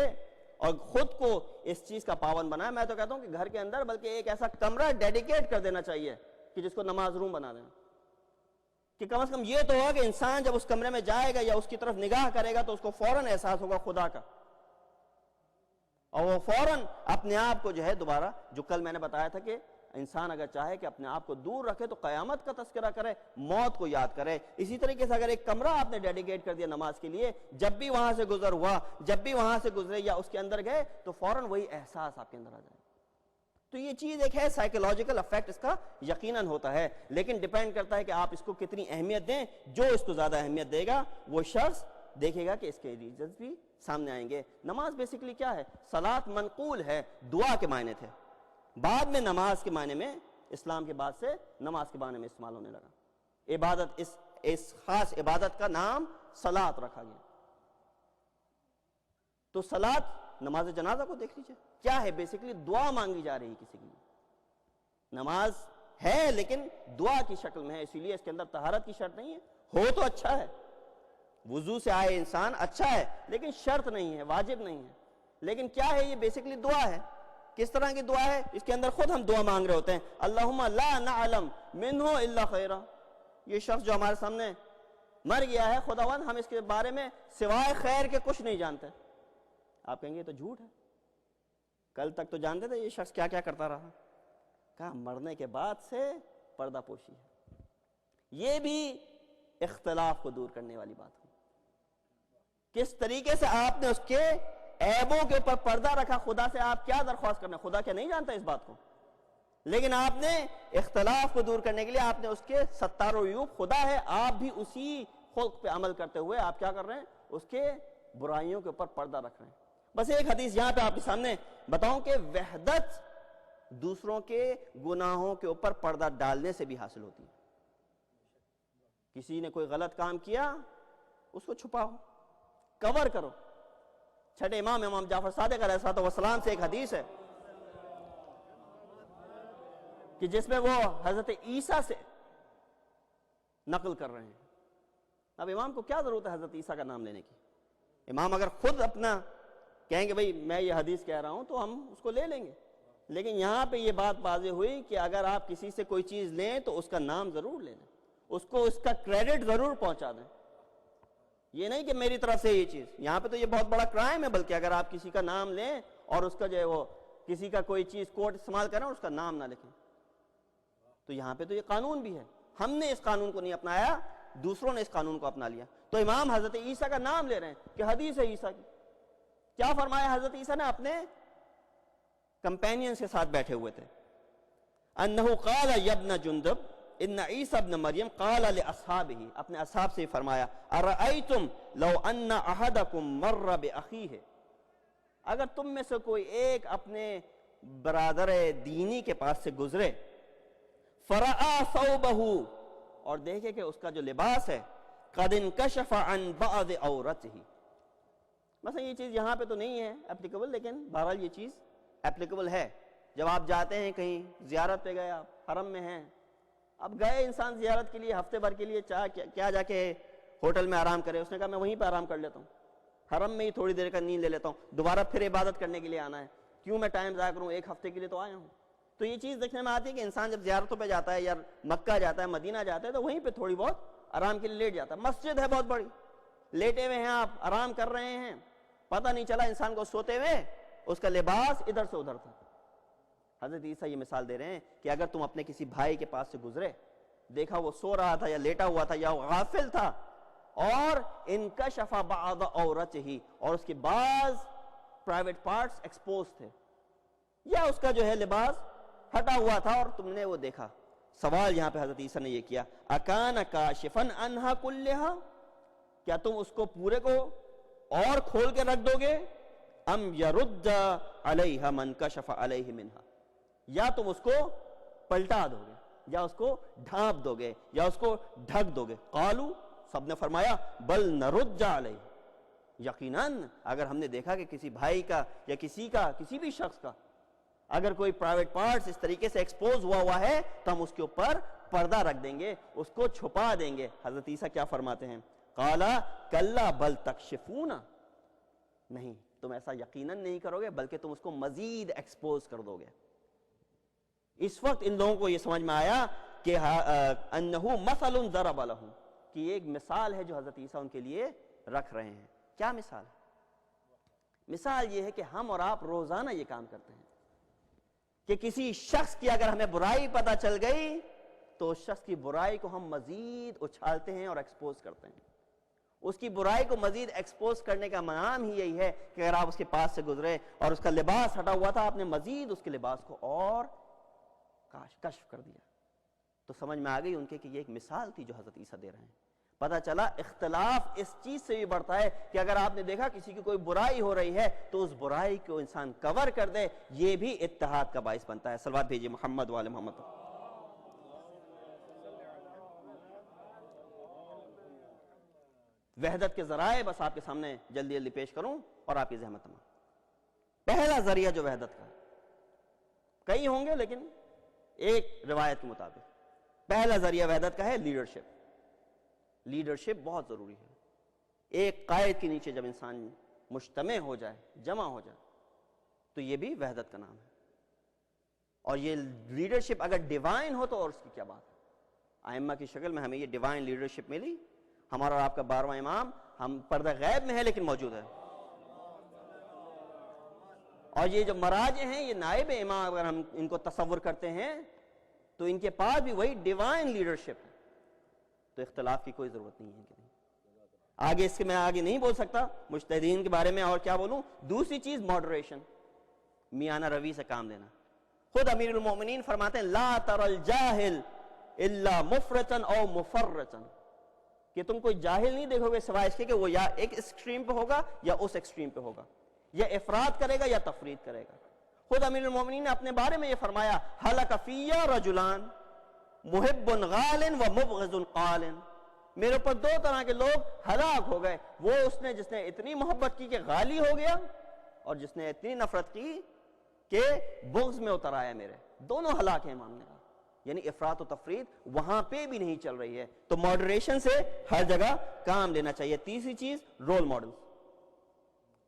B: اور خود کو اس چیز کا پابند بنائے, میں تو کہتا ہوں کہ گھر کے اندر بلکہ ایک ایسا کمرہ ڈیڈیکیٹ کر دینا چاہیے کہ جس کو نماز روم بنا دینا, کہ کم از کم یہ تو ہوگا کہ انسان جب اس کمرے میں جائے گا یا اس کی طرف نگاہ کرے گا تو اس کو فوراً احساس ہوگا خدا کا, اور وہ فوراً اپنے آپ کو جو ہے دوبارہ, جو کل میں نے بتایا تھا کہ انسان اگر چاہے کہ اپنے آپ کو دور رکھے تو قیامت کا تذکرہ کرے, موت کو یاد کرے. اسی طریقے سے اگر ایک کمرہ آپ نے ڈیڈیکیٹ کر دیا نماز کے لیے, جب بھی وہاں سے گزر ہوا, جب بھی وہاں سے گزرے یا اس کے اندر گئے تو فوراً وہی احساس آپ کے اندر آ جائے. تو یہ چیز ایک ہے, سائیکولوجیکل افیکٹ اس کا یقیناً ہوتا ہے, لیکن ڈیپینڈ کرتا ہے کہ آپ اس کو کتنی اہمیت دیں. جو اس کو زیادہ اہمیت دے گا وہ شخص دیکھے گا کہ اس کے ریزنز بھی سامنے آئیں گے. نماز بیسیکلی کیا ہے؟ صلاۃ منقول ہے، دعا کے معنی تھے، بعد میں نماز کے معنی میں، اسلام کے بعد سے نماز کے معنی میں استعمال ہونے لگا. عبادت، اس خاص عبادت کا نام صلاۃ رکھا گیا. تو صلاۃ، نماز جنازہ کو دیکھ لیجیے، کیا ہے؟ بیسیکلی دعا مانگی جا رہی کسی کی. نماز ہے لیکن دعا کی شکل میں ہے، اسی لیے اس کے اندر طہارت کی شرط نہیں ہے. ہو تو اچھا ہے، وضو سے آئے انسان اچھا ہے، لیکن شرط نہیں ہے، واجب نہیں ہے. لیکن کیا ہے؟ یہ بیسیکلی دعا ہے. کس طرح کی دعا ہے؟ اس کے اندر خود ہم دعا مانگ رہے ہوتے ہیں، اللہم لا نعلم منہ الا خیرا. یہ شخص جو ہمارے سامنے مر گیا ہے، خداوند ہم اس کے بارے میں سوائے خیر کے کچھ نہیں جانتے. آپ کہیں گے یہ تو جھوٹ ہے، کل تک تو جانتے تھے یہ شخص کیا کیا کرتا رہا. کہا مرنے کے بعد سے پردہ پوشی ہے. یہ بھی اختلاف کو دور کرنے والی بات ہے. کس طریقے سے آپ نے اس کے عیبوں کے اوپر پردہ رکھا. خدا سے آپ کیا درخواست کرنا؟ خدا کیا نہیں جانتا اس بات کو؟ لیکن آپ نے اختلاف کو دور کرنے کے لیے آپ نے اس کے ستار و عیوب، خدا ہے، آپ بھی اسی خلق پہ عمل کرتے ہوئے آپ کیا کر رہے ہیں؟ اس کے برائیوں کے اوپر پردہ رکھ رہے ہیں. بس ایک حدیث یہاں پہ آپ کے سامنے بتاؤں کہ وحدت دوسروں کے گناہوں کے اوپر پردہ ڈالنے سے بھی حاصل ہوتی ہے. کسی نے کوئی غلط کام کیا، اس کو چھپاؤ، کور کرو. چھٹے امام جعفر صادق علیہ الصلوۃ والسلام سے ایک حدیث ہے کہ جس میں وہ حضرت عیسیٰ سے نقل کر رہے ہیں. اب امام کو کیا ضرورت ہے حضرت عیسیٰ کا نام لینے کی؟ امام اگر خود اپنا کہیں گے بھئی میں یہ حدیث کہہ رہا ہوں تو ہم اس کو لے لیں گے. لیکن یہاں پہ یہ بات واضح ہوئی کہ اگر آپ کسی سے کوئی چیز لیں تو اس کا نام ضرور لے لیں، اس کو اس کا کریڈٹ ضرور پہنچا دیں. یہ نہیں کہ میری طرف سے یہ چیز، یہاں پہ تو یہ بہت بڑا کرائم ہے. بلکہ اگر آپ کسی کا نام لیں اور اس کا جو ہے وہ کسی کا کوئی چیز کوڈ استعمال کریں اور اس کا نام نہ لکھیں، تو یہاں پہ تو یہ قانون بھی ہے. ہم نے اس قانون کو نہیں اپنایا، دوسروں نے اس قانون کو اپنا لیا. تو امام حضرت عیسیٰ کا نام لے رہے ہیں کہ حدیث ہے عیسیٰ کی. کیا فرمایا حضرت عیسیٰ نے؟ اپنے کمپینینز کے ساتھ بیٹھے ہوئے تھے. انہو قال یا ابن جندب ان عیسیٰ ابن مریم قال لاصحابہ، اپنے اصحاب سے فرمایا ارأیتم لو ان احدکم مر باخیہ، اگر تم میں سے کوئی ایک اپنے برادر دینی کے پاس سے گزرے، فرآ ثوبہ، اور دیکھے کہ اس کا جو لباس ہے قد انکشف عن بعض عورتہ. مثلا یہ چیز یہاں پہ تو نہیں ہے اپلیکیبل، لیکن بہرحال یہ چیز اپلیکیبل ہے. جب آپ جاتے ہیں کہیں زیارت پہ گئے، آپ حرم میں ہیں، اب گئے انسان زیارت کے لیے ہفتے بھر کے لیے، کیا جا کے ہوٹل میں آرام کرے؟ اس نے کہا میں وہیں پہ آرام کر لیتا ہوں، حرم میں ہی تھوڑی دیر کا نیند لے لیتا ہوں، دوبارہ پھر عبادت کرنے کے لیے آنا ہے، کیوں میں ٹائم ضائع کروں، ایک ہفتے کے لیے تو آیا ہوں. تو یہ چیز دیکھنے میں آتی ہے کہ انسان جب زیارتوں پہ جاتا ہے یا مکہ جاتا ہے، مدینہ جاتا ہے، تو وہیں پہ تھوڑی بہت آرام کے لیے لیٹ جاتا ہے. مسجد ہے بہت بڑی، لیٹے ہوئے ہیں آپ، آرام کر رہے ہیں، پتہ نہیں چلا انسان کو سوتے ہوئے اس کا لباس ادھر سے ادھر تھا. حضرت عیسیٰ یہ مثال دے رہے ہیں کہ اگر تم اپنے کسی بھائی کے پاس سے گزرے، دیکھا وہ سو رہا تھا یا لیٹا ہوا تھا یا غافل تھا، اور انکشف بعض عورتہ، اور اس کے بعض پرائیویٹ پارٹس ایکسپوز تھے، یا اس کا جو ہے لباس ہٹا ہوا تھا اور تم نے وہ دیکھا. سوال یہاں پہ حضرت عیسیٰ نے یہ کیا اکان کاشفا عنہا کلہا، کیا تم اس کو پورے کو اور کھول کے رکھ دو گے؟ ام یرد علیہ من کشف علیہ منہا، یا تم اس کو پلٹا دو گے، یا اس کو ڈھانپ دو گے، یا اس کو ڈھک دو گے؟ قالو، سب نے فرمایا بل نرد علیہ، یقیناً اگر ہم نے دیکھا کہ کسی بھائی کا یا کسی بھی شخص کا اگر کوئی پرائیویٹ پارٹس اس طریقے سے ایکسپوز ہوا ہے تو ہم اس کے اوپر پردہ رکھ دیں گے، اس کو چھپا دیں گے. حضرت عیسیٰ کیا فرماتے ہیں؟ قالا کلا بل تکشفون، نہیں تم ایسا یقیناً نہیں کرو گے بلکہ تم اس کو مزید ایکسپوز کر دو گے. اس وقت ان لوگوں کو یہ سمجھ میں آیا کہ انہو مثل ضرب لہم، کہ یہ ایک مثال ہے جو حضرت عیسیٰ ان کے لیے رکھ رہے ہیں. کیا مثال؟ مثال یہ ہے کہ ہم اور آپ روزانہ یہ کام کرتے ہیں کہ کسی شخص کی اگر ہمیں برائی پتہ چل گئی تو اس شخص کی برائی کو ہم مزید اچھالتے ہیں اور ایکسپوز کرتے ہیں. اس کی برائی کو مزید ایکسپوز کرنے کا نام ہی یہی ہے کہ اگر آپ اس کے پاس سے گزرے اور اس کا لباس ہٹا ہوا تھا، آپ نے مزید اس کے لباس کو اور کشف کر دیا. تو سمجھ میں آ گئی ان کے کہ یہ ایک مثال تھی جو حضرت عیسیٰ دے رہے ہیں. پتہ چلا اختلاف اس چیز سے بھی بڑھتا ہے کہ اگر آپ نے دیکھا کسی کی کوئی برائی ہو رہی ہے تو اس برائی کو انسان کور کر دے، یہ بھی اتحاد کا باعث بنتا ہے۔ صلوات بھیجیے محمد وآل محمد۔ وحدت کے ذرائع بس آپ کے سامنے جلدی جلدی پیش کروں اور آپ کی زحمت تمام۔ پہلا ذریعہ جو وحدت کا، کئی ہوں گے لیکن ایک روایت کے مطابق پہلا ذریعہ وحدت کا ہے لیڈرشپ۔ لیڈرشپ بہت ضروری ہے۔ ایک قائد کے نیچے جب انسان مجتمع ہو جائے، جمع ہو جائے، تو یہ بھی وحدت کا نام ہے۔ اور یہ لیڈرشپ اگر ڈیوائن ہو تو اور اس کی کیا بات ہے۔ ائمہ کی شکل میں ہمیں یہ ڈیوائن لیڈرشپ ملی۔ ہمارا اور آپ کا 12واں امام ہم پردہ غیب میں ہے لیکن موجود ہے، اور یہ جو مراجع ہیں یہ نائب امام، اگر ہم ان کو تصور کرتے ہیں تو ان کے پاس بھی وہی ڈیوائن لیڈرشپ ہے، تو اختلاف کی کوئی ضرورت نہیں ہے۔ آگے اس کے میں آگے نہیں بول سکتا مجتہدین کے بارے میں، اور کیا بولوں۔ دوسری چیز ماڈریشن، میانہ روی سے کام لینا۔ خود امیر المومنین فرماتے ہیں لا تر الجاہل الا مفرطا او مفرطا، کہ تم کوئی جاہل نہیں دیکھو گے سوائے اس کے کہ وہ یا ایک ایکسٹریم پہ ہوگا یا اس ایکسٹریم پہ ہوگا، یا افراد کرے گا یا تفرید کرے گا۔ خود امیر المومنین نے اپنے بارے میں یہ فرمایا ہلک فی رجلان محب غال و مبغض قال، میرے اوپر دو طرح کے لوگ ہلاک ہو گئے، وہ جس نے اتنی محبت کی کہ غالی ہو گیا، اور جس نے اتنی نفرت کی کہ بغض میں اتر آیا میرے، دونوں ہلاک ہیں امام نے کہا۔ یعنی افراط و تفرید وہاں پہ بھی نہیں چل رہی ہے، تو ماڈریشن سے ہر جگہ کام لینا چاہیے۔ تیسری چیز رول ماڈلز۔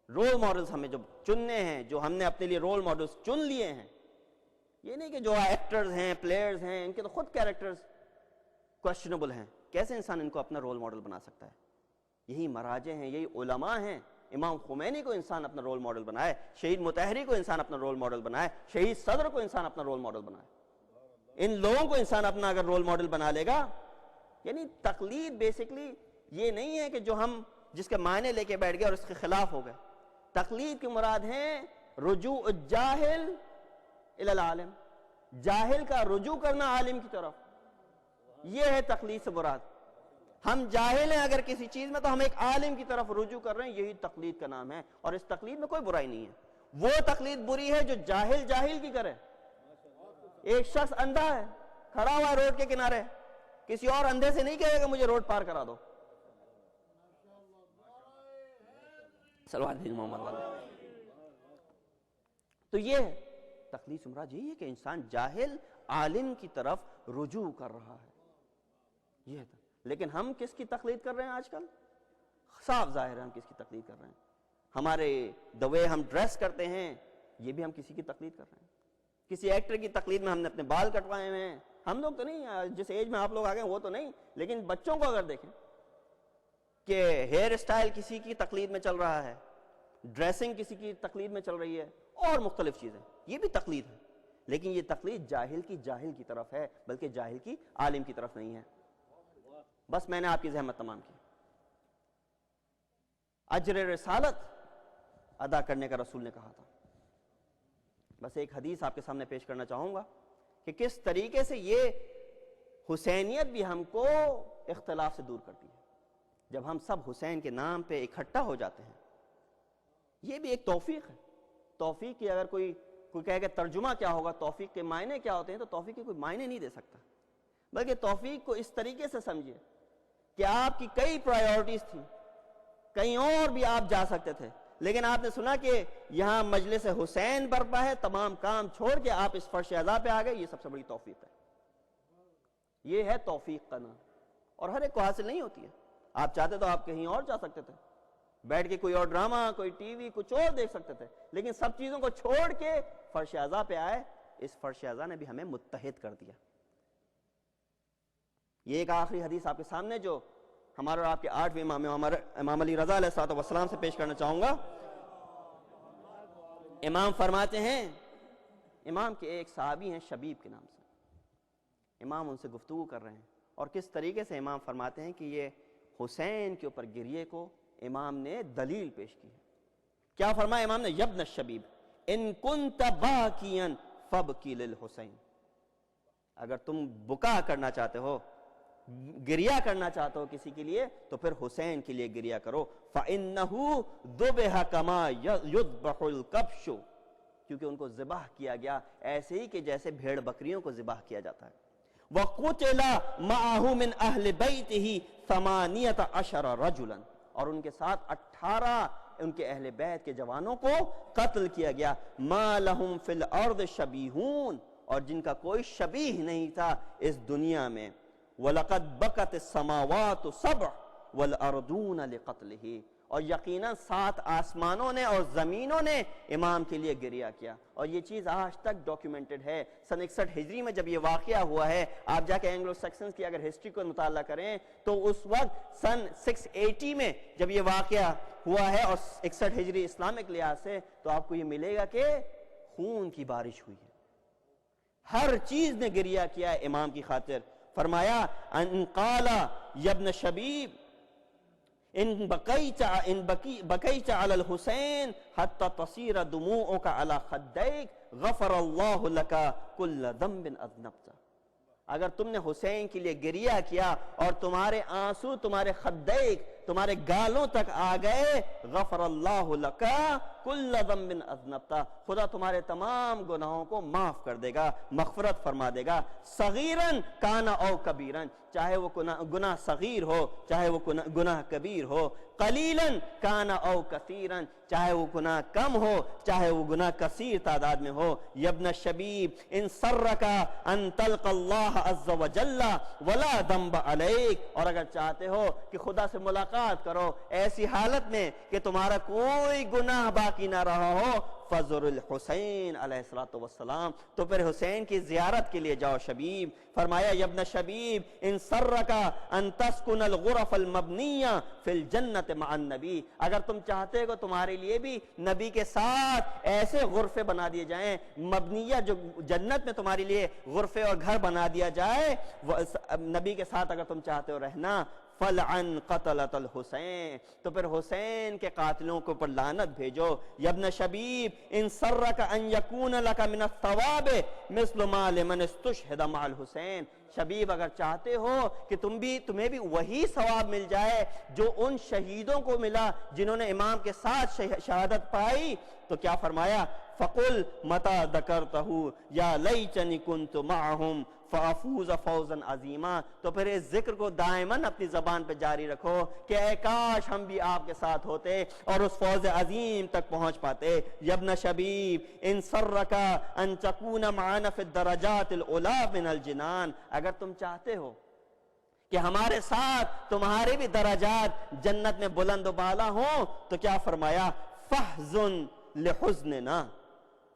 B: رول ماڈلز ہمیں جو چننے ہیں، جو ہم نے اپنے لیے رول ماڈلز چن لیے ہیں، یہ نہیں کہ جو ایکٹرز ہیں، پلیئرز ہیں، ان کے تو خود کیریکٹرز کویسچنیبل ہیں، کیسے انسان ان کو اپنا رول ماڈل بنا سکتا ہے۔ یہی مراجع ہیں، یہی علماء ہیں۔ امام خمینی کو انسان اپنا رول ماڈل بنائے، شہید مطہری کو انسان اپنا رول ماڈل بنائے، شہید صدر کو انسان اپنا رول ماڈل بنائے۔ ان لوگوں کو انسان اپنا اگر رول ماڈل بنا لے گا، یعنی تقلید بیسکلی یہ نہیں ہے کہ جو ہم جس کے معنی لے کے بیٹھ گئے اور اس کے خلاف ہو گئے۔ تقلید کی مراد ہیں رجوع الجاہل الی العالم، جاہل کا رجوع کرنا عالم کی طرف، یہ ہے تقلید سے مراد۔ ہم جاہل ہیں اگر کسی چیز میں تو ہم ایک عالم کی طرف رجوع کر رہے ہیں، یہی تقلید کا نام ہے، اور اس تقلید میں کوئی برائی نہیں ہے۔ وہ تقلید بری ہے جو جاہل جاہل کی کرے۔ ایک شخص اندھا ہے، کھڑا ہوا ہے روڈ کے کنارے، کسی اور اندھے سے نہیں کہے گا مجھے روڈ پار کرا دو۔ تو یہ تقلید سے مراد یہی ہے کہ انسان جاہل عالم کی طرف رجوع کر رہا ہے، یہ ہے۔ لیکن ہم کس کی تقلید کر رہے ہیں آج کل؟ صاف ظاہر ہے ہم کس کی تقلید کر رہے ہیں۔ ہمارے دوے ہم ڈریس کرتے ہیں، یہ بھی ہم کسی کی تقلید کر رہے ہیں۔ کسی ایکٹر کی تقلید میں ہم نے اپنے بال کٹوائے ہوئے ہیں، ہم لوگ تو نہیں، جس ایج میں آپ لوگ آ گئے وہ تو نہیں، لیکن بچوں کو اگر دیکھیں کہ ہیئر اسٹائل کسی کی تقلید میں چل رہا ہے، ڈریسنگ کسی کی تقلید میں چل رہی ہے، اور مختلف چیزیں، یہ بھی تقلید ہے۔ لیکن یہ تقلید جاہل کی طرف ہے، بلکہ جاہل کی عالم کی طرف نہیں ہے۔ بس میں نے آپ کی زحمت تمام کی۔ اجر رسالت ادا کرنے کا رسول نے کہا تھا۔ بس ایک حدیث آپ کے سامنے پیش کرنا چاہوں گا کہ کس طریقے سے یہ حسینیت بھی ہم کو اختلاف سے دور کرتی ہے۔ جب ہم سب حسین کے نام پہ اکٹھا ہو جاتے ہیں، یہ بھی ایک توفیق ہے۔ توفیق کی اگر کوئی کہے کہ ترجمہ کیا ہوگا، توفیق کے معنی کیا ہوتے ہیں، تو توفیق کے کوئی معنی نہیں دے سکتا، بلکہ توفیق کو اس طریقے سے سمجھیے کہ آپ کی کئی پرائیورٹیز تھیں، کہیں اور بھی آپ جا سکتے تھے، لیکن آپ نے سنا کہ یہاں مجلس حسین برپا ہے، تمام کام چھوڑ کے آپ اس فرش اعلیٰ پہ آ گئے، یہ سب سے بڑی توفیق ہے۔ یہ ہے توفیق کا نام، اور ہر ایک کو حاصل نہیں ہوتی ہے۔ آپ چاہتے تو آپ کہیں اور جا سکتے تھے، بیٹھ کے کوئی اور ڈرامہ، کوئی ٹی وی، کچھ اور دیکھ سکتے تھے، لیکن سب چیزوں کو چھوڑ کے فرش اعلیٰ پہ آئے۔ اس فرش اعلیٰ نے بھی ہمیں متحد کر دیا۔ یہ ایک آخری حدیث آپ کے سامنے جو ہمارے اور آپ کے 8ویں امام علی رضا علیہ السلام سے پیش کرنا چاہوں گا۔ امام فرماتے ہیں، امام کے ایک صحابی ہیں شبیب کے نام سے، امام ان سے گفتگو کر رہے ہیں، اور کس طریقے سے امام فرماتے ہیں کہ یہ حسین کے اوپر گریے کو امام نے دلیل پیش کی ہے۔ کیا فرمایا امام نے؟ یبن الشبیب ان کنت باکیا فابکی للحسین، اگر تم بکا کرنا چاہتے ہو، گریا کرنا چاہتے ہو کسی کے لیے تو پھر حسین کے لیے گریا کرو. فَإِنَّهُ ذُبِحَ كَمَا يُذْبَحُ الْكَبْشُ, کیونکہ ان کو ذبح کیا گیا ایسے ہی کہ جیسے بھیڑ بکریوں کو ذبح کیا جاتا ہے. وَقُتِلَ مَعَهُ مِنْ أَهْلِ بَيْتِهِ 18 رَجُلًا, اور ان کے ساتھ 18 ان کے اہل بیت کے جوانوں کو قتل کیا گیا. مَا لَهُمْ فِي الْأَرْضِ شَبِيهُونَ, اور جن کا کوئی شبیہ نہیں تھا اس دنیا میں. وَلَقَدْ بَكَتِ السَّمَاوَاتُ سَبْعٌ وَالْأَرْضُونَ لِقَتْلِهِ, اور یقیناً 7 آسمانوں نے اور زمینوں نے امام کے لیے گریا کیا. اور یہ چیز آج تک ڈاکیومنٹڈ ہے. سن 61 ہجری میں جب یہ واقعہ ہوا ہے, آپ جا کے اینگلو سیکسنز کی اگر ہسٹری کو مطالعہ کریں تو اس وقت سن 680 میں جب یہ واقعہ ہوا ہے اور 61 ہجری اسلامک لحاظ سے, تو آپ کو یہ ملے گا کہ خون کی بارش ہوئی ہے. ہر چیز نے گریا کیا ہے امام کی خاطر. فرمایا ان قال یا ابن شبیب ان بقیت علی الحسین حتی تصیر دموعک علی خدیک غفر اللہ لک کل ذنب اذنبت, اگر تم نے حسین کے لیے گریا کیا اور تمہارے آنسو تمہارے خدیک تمہارے گالوں تک آ گئے, غفر اللہ لک کل ذنب اذنبت, خدا تمہارے تمام گناہوں کو معاف کر دے گا, مغفرت فرما دے گا. صغیراً کان او کبیراً, چاہے وہ گناہ صغیر ہو چاہے وہ گناہ کبیر ہو. قلیلاً کان او کثیراً, چاہے وہ گناہ کم ہو چاہے وہ گناہ کثیر تعداد میں ہو. یا ابن شبیب ان سرک ان تلق اللہ عز وجل ولا ذنب علیک, اور اگر چاہتے ہو کہ خدا سے ملاقات کرو ایسی حالت میں کہ تمہارا کوئی گناہ باقی نہ رہا ہو, فزر الحسین علیہ السلام, تو پھر حسین کی زیارت کے لیے جاؤ. شبیب فرمایا یا ابن شبیب ان سرک ان تسکن الغرف المبنیہ فی الجنت مع النبی, اگر تم چاہتے ہو تمہارے لیے بھی نبی کے ساتھ ایسے غرفے بنا دیے جائیں, مبنیہ جو جنت میں تمہارے لیے غرفے اور گھر بنا دیا جائے, نبی کے ساتھ اگر تم چاہتے ہو رہنا, فلعن قتلت الحسین, تو پھر حسین کے قاتلوں کو پر لعنت بھیجو. یا ابن شبیب ان سرک ان یکون لک من الثواب مثل ما لمن استشہد مع الحسین, شبیب اگر چاہتے ہو کہ تمہیں بھی وہی ثواب مل جائے جو ان شہیدوں کو ملا جنہوں نے امام کے ساتھ شہادت پائی, تو کیا فرمایا, فقل متا ذکرتہ یا لیتنی کنت معہم فافوز فوزا عظیما, تو پھر اس ذکر کو دائماً اپنی زبان پہ جاری رکھو کہ اے کاش ہم بھی آپ کے ساتھ ہوتے اور اس فوز عظیم تک پہنچ پاتے. یا ابن شبیب ان سرک ان تکون معنا فی الدرجات العلی من الجنان, اگر تم چاہتے ہو کہ ہمارے ساتھ تمہارے بھی درجات جنت میں بلند و بالا ہوں, تو کیا فرمایا, فحزن لحزننا,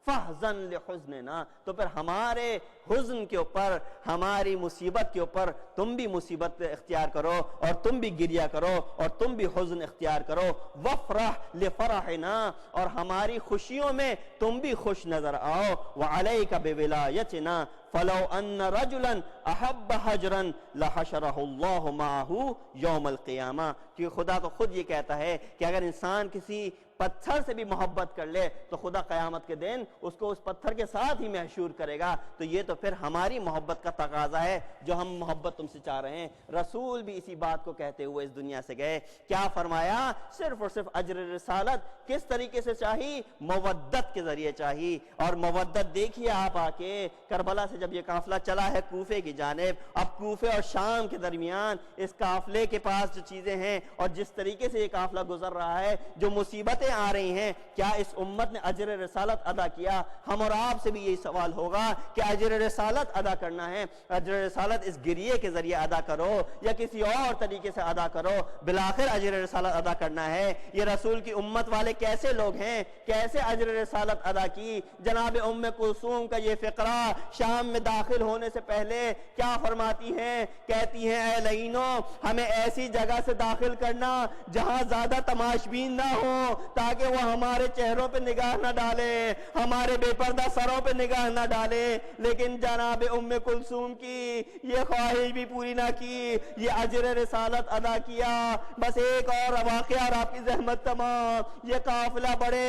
B: فحزن لحزننا, تو پھر ہمارے حزن کے اوپر ہماری مصیبت کے اوپر تم بھی مصیبت اختیار کرو اور تم بھی گریا کرو اور تم بھی حزن اختیار کرو. وفرح لفرحنا, اور ہماری خوشیوں میں تم بھی خوش نظر آؤ. وعلیک بولایتنا فلو ان رجلا احب حجرا لحشرہ اللہ معہ یوم القیامہ, کیونکہ خدا تو خود یہ کہتا ہے کہ اگر انسان کسی پتھر سے بھی محبت کر لے تو خدا قیامت کے دن اس کو اس پتھر کے ساتھ ہی محشور کرے گا. تو یہ تو پھر ہماری محبت کا تقاضا ہے جو ہم محبت تم سے چاہ رہے ہیں. رسول بھی اسی بات کو کہتے ہوئے اس دنیا سے گئے. کیا فرمایا, صرف اور صرف اجر رسالت کس طریقے سے چاہی, مودت کے ذریعے چاہی. اور مودت دیکھیے آپ آ کے کربلا سے جب یہ قافلہ چلا ہے کوفے کی جانب, اب کوفے اور شام کے درمیان اس قافلے کے پاس جو چیزیں ہیں اور جس طریقے سے یہ قافلہ گزر رہا ہے, جو مصیبتیں آ رہی ہیں, کیا اس امت نے اجر رسالت ادا کیا؟ ہم اور آپ سے بھی یہی سوال ہوگا کہ اجر رسالت ادا کرنا ہے, اجر رسالت اس گریے کے ذریعے ادا کرو یا کسی اور طریقے سے ادا کرو, بالآخر اجر رسالت ادا کرنا ہے. یہ رسول کی امت والے کیسے لوگ ہیں, کیسے اجر رسالت ادا کی. جناب ام کلثوم کا یہ فقرہ شام میں داخل ہونے سے پہلے کیا فرماتی ہیں, کہتی ہیں اے لعینوں ہمیں ایسی جگہ سے داخل کرنا جہاں زیادہ تماشبین نہ ہو تاکہ وہ ہمارے چہروں پہ نگاہ نہ ڈالے, ہمارے بے پردہ سروں پہ نگاہ نہ ڈالے. لیکن جناب ام کلثوم کی یہ خواہش بھی پوری نہ کی, یہ اجر رسالت ادا کیا. بس ایک اور واقعہ اور آپ کی زحمت تمام. یہ قافلہ بڑے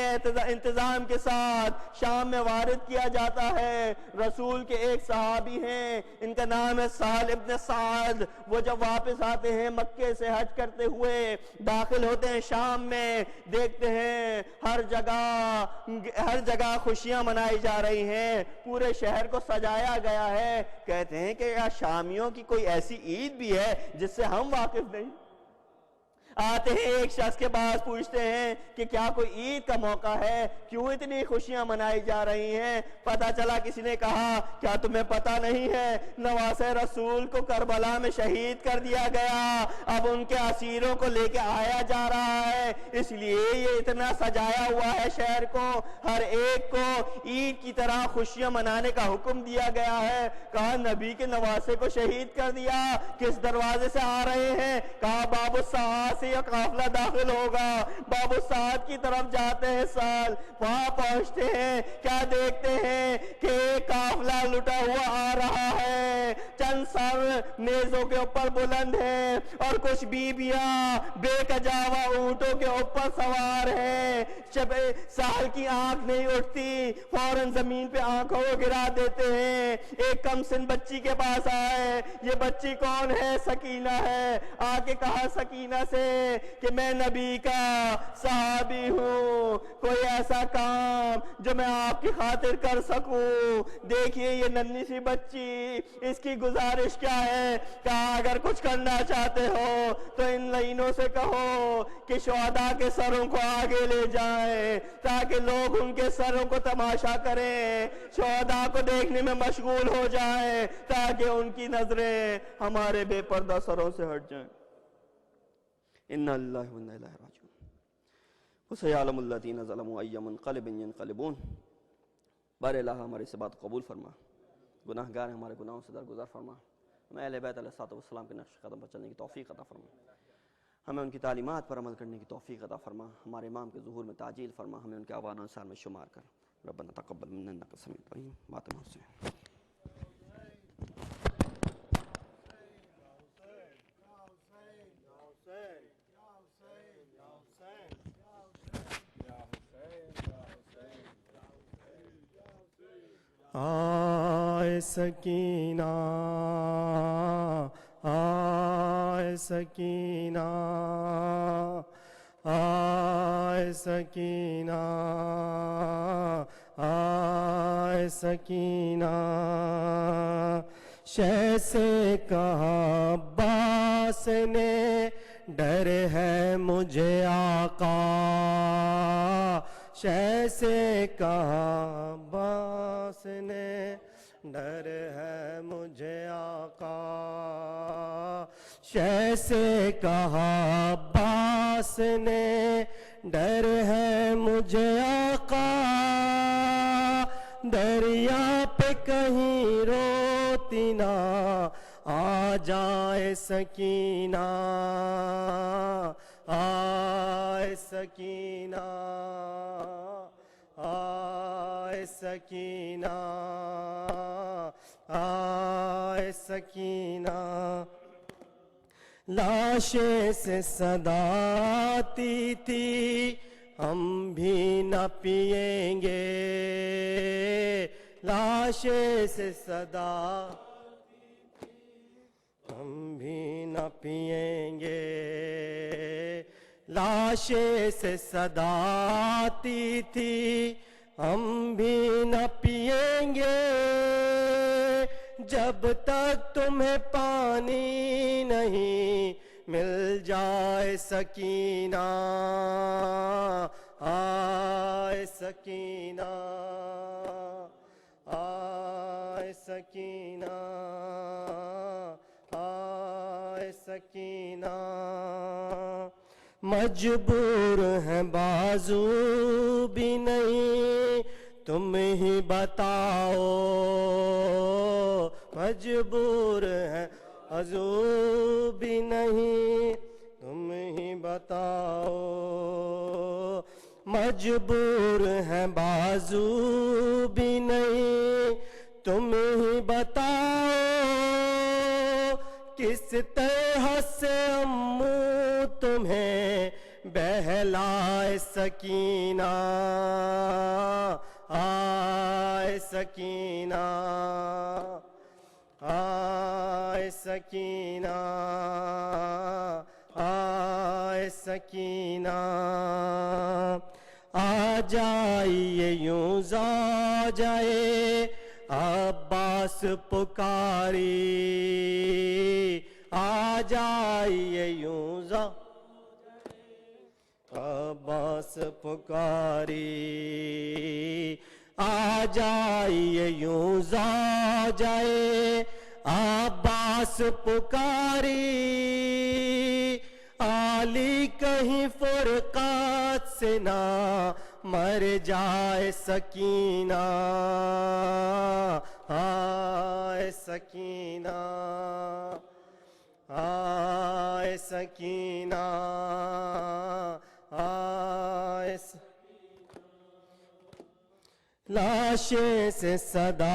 B: انتظام کے ساتھ شام میں وارد کیا جاتا ہے. رسول کے ایک صحابی ہیں, ان کا نام ہے سہل ابن سعد. وہ جب واپس آتے ہیں مکے سے حج کرتے ہوئے, داخل ہوتے ہیں شام میں, دیکھتے ہیں ہر جگہ خوشیاں منائی جا رہی ہیں, پورے شہر کو سجایا گیا ہے. کہتے ہیں کہ یا شامیوں کی کوئی ایسی عید بھی ہے جس سے ہم واقف نہیں. آتے ہیں ایک شخص کے پاس, پوچھتے ہیں کہ کیا کوئی عید کا موقع ہے, کیوں اتنی خوشیاں منائی جا رہی ہیں؟ پتہ چلا کسی نے کہا کیا تمہیں پتہ نہیں ہے نواسہ رسول کو کربلا میں شہید کر دیا گیا, اب ان کے اسیروں کو لے کے آیا جا رہا ہے, اس لیے یہ اتنا سجایا ہوا ہے شہر کو. ہر ایک کو عید کی طرح خوشیاں منانے کا حکم دیا گیا ہے. کہا نبی کے نواسے کو شہید کر دیا, کس دروازے سے آ رہے ہیں؟ کہا باب الساعة سے یہ قافلہ داخل ہوگا. باب الساعد کی طرف جاتے ہیں سال, وہاں پہنچتے ہیں, کیا دیکھتے ہیں کہ ایک قافلہ لٹا ہوا آ رہا ہے. چند سر نیزوں کے اوپر بلند ہیں اور کچھ بیبیاں بے کجاوا اونٹوں کے اوپر سوار ہیں. سال کی آنکھ نہیں اٹھتی, فوراً زمین پہ آنکھوں کو گرا دیتے ہیں. ایک کم سن بچی کے پاس آئے, یہ بچی کون ہے؟ سکینہ ہے. آ کے کہا سکینہ سے کہ میں نبی کا صحابی ہوں, کوئی ایسا کام جو میں آپ کی خاطر کر سکوں. دیکھیے یہ ننھی سی بچی, اس کی گزارش کیا ہے؟ کہا اگر کچھ کرنا چاہتے ہو تو ان لائنوں سے کہو کہ شہداء کے سروں کو آگے لے جائیں تاکہ لوگ ان کے سروں کو تماشا کریں, شہداء کو دیکھنے میں مشغول ہو جائیں تاکہ ان کی نظریں ہمارے بے پردہ سروں سے ہٹ جائیں. اِنَّا اللَّهِ وَإِنَّا إِلَيْهِ رَاجِعُونَ. وَسَيَعْلَمُ الَّذِينَ ظَلَمُوا أَيَّ مُنقَلِبٍ يَنقَلِبُونَ. بار الہ ہماری سے بات قبول فرما, گناہ گار ہمارے گناہوں سے درگزر فرما, ہمیں اہل بیت علیہ السلام کے نقش قدم پر چلنے کی توفیق عطا فرما, ہمیں ان کی تعلیمات پر عمل کرنے کی توفیق عطا فرما, ہمارے امام کے ظہور میں تعجیل فرما, ہمیں ان کے اعوان و انصار میں شمار کر. ربنا تقبل منا انک سمیع العلیم. ماتم حسین.
A: آئے سکینہ, آئے سکینہ, آئے سکینہ, آئے سکینہ. شہ سے کہا عباس نے ڈر ہے مجھے آقا, شہ سے کہا عباس نے ڈر ہے مجھے آقا, شہ سے کہا عباس نے ڈر ہے مجھے آقا. دریا پہ کہیں روتی نہ آ جائے سکینہ, آئے سکینہ, آئے سکینہ, آئے سکینہ. لاشیں سے صدا آتی تھی ہم بھی نہ پئیں گے, لاشیں سے صدا ہم بھی نہ پئیں گے, لاشیں سے صدا آتی تھی ہم بھی نہ پئیں گے. جب تک تمہیں پانی نہیں مل جائے سکینہ, آئے سکینہ, آئے سکینہ, آئے سکینہ. مجبور ہیں بازو بھی نہیں تم ہی بتاؤ, مجبور ہیں بازو بھی نہیں تم ہی بتاؤ. مجبور ہیں بازو بھی نہیں، تم ہی بتاؤ کس طرح سے امو تمہیں بہلائے سکینہ، آئے سکینہ، آئے سکینہ، آئے سکینہ، آ جائیے یوں زا جائے عباس پکاری، آ جائیے یوں زا عباس پکاری، آ جائیے یوں زا جائے عباس پکاری، علی کہیں فرقات سے نہ مر جائے سکینہ، آئے سکینہ، آئے سکینہ، آئے لاشیں سے صدا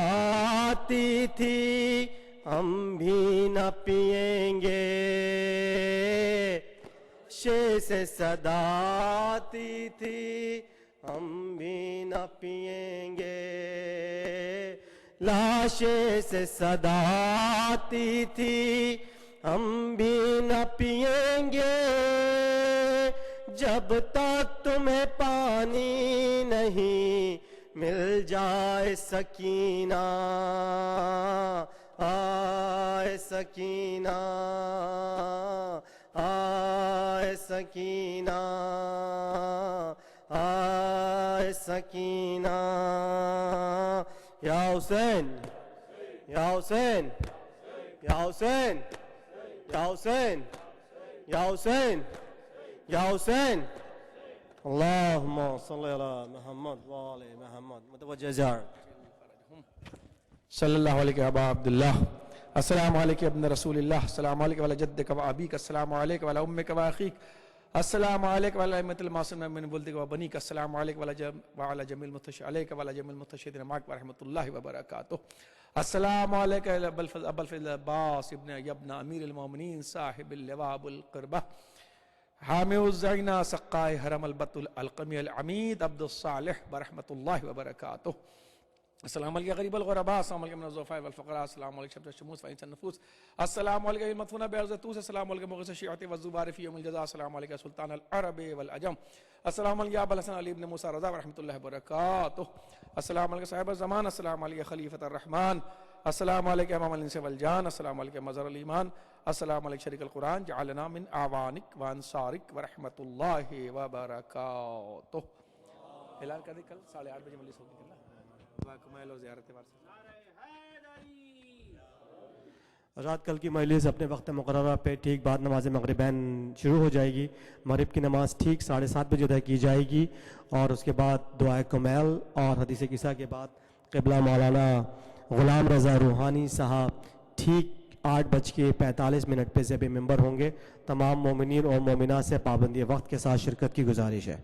A: آتی تھی ہم بھی نہ پئیں گے، لاشیں سے صدا آتی تھی ہم بھی نہ پئیں گے، لاشیں سے صدا آتی تھی ہم بھی نہ پئیں گے، جب تک تمہیں پانی نہیں مل جائے سکینہ، آئے سکینہ، آئے سکینہ، آئے سکینہ، یا حسین، یا حسین، یا حسین، یا حسین، یا حسین، یا حسین، اللہم صلی علی محمد وآل محمد، متوجہ جار
C: صلی اللہ علیہ ابا عبداللہ، السلام علیکم ابن رسول اللہ، السلام علیکم وعلی جدک و ابیک، السلام علیکم وعلی امک و اخیک، السلام علیکم وعلی ائمۃ المعصومین من ولدک و بنیک، السلام علیکم وعلی جمیع المستشہدین معک ورحمۃ اللہ وبرکاتہ، السلام علیکم ابا الفضل عباس ابن امیر المومنین صاحب اللواء ابو القربہ حامی الزینہ سقائے حرم البت القمی العمید عبد الصالح برحمۃ اللہ وبرکاتہ، السلام علیکم غریب الغرباء، السلام علیکم من الضعفاء والفقراء، السلام علیکم شبت الشموس فإنس النفوس، السلام علیکم المدفون بعرض الطوس، السلام علیکم مغیث الشیعۃ والزبار فی یوم الجزاء، السلام علیکم سلطان العرب والعجم، السلام علیکم ابا الحسن علی بن موسیٰ رضا ورحمۃ اللہ وبرکاتہ، السلام علیکم صاحب الزمان، السلام علیکم خلیفۃ الرحمن، السلام علیکم امام الانس والجان، السلام علیکم مظہر الایمان، السلام علیکم شریک القرآن، جعلنا من اعوانک وانصارک ورحمۃ اللہ وبرکاتہ۔ اعلان کر دیں کل 8:30 بجے مجلس ہوگی کل، کمیل و زیارت وارث۔
A: رات کل کی مجلس اپنے وقت مقررہ پہ ٹھیک بعد نماز مغربین شروع ہو جائے گی، مغرب کی نماز ٹھیک 7:30 بجے ادا کی جائے گی، اور اس کے بعد دعائے کمیل اور حدیث قصہ کے بعد قبلہ مولانا غلام رضا روحانی صاحب ٹھیک 8:45 پہ زیب ممبر ہوں گے۔ تمام مومنین اور مومنات سے پابندی وقت کے ساتھ شرکت کی گزارش ہے۔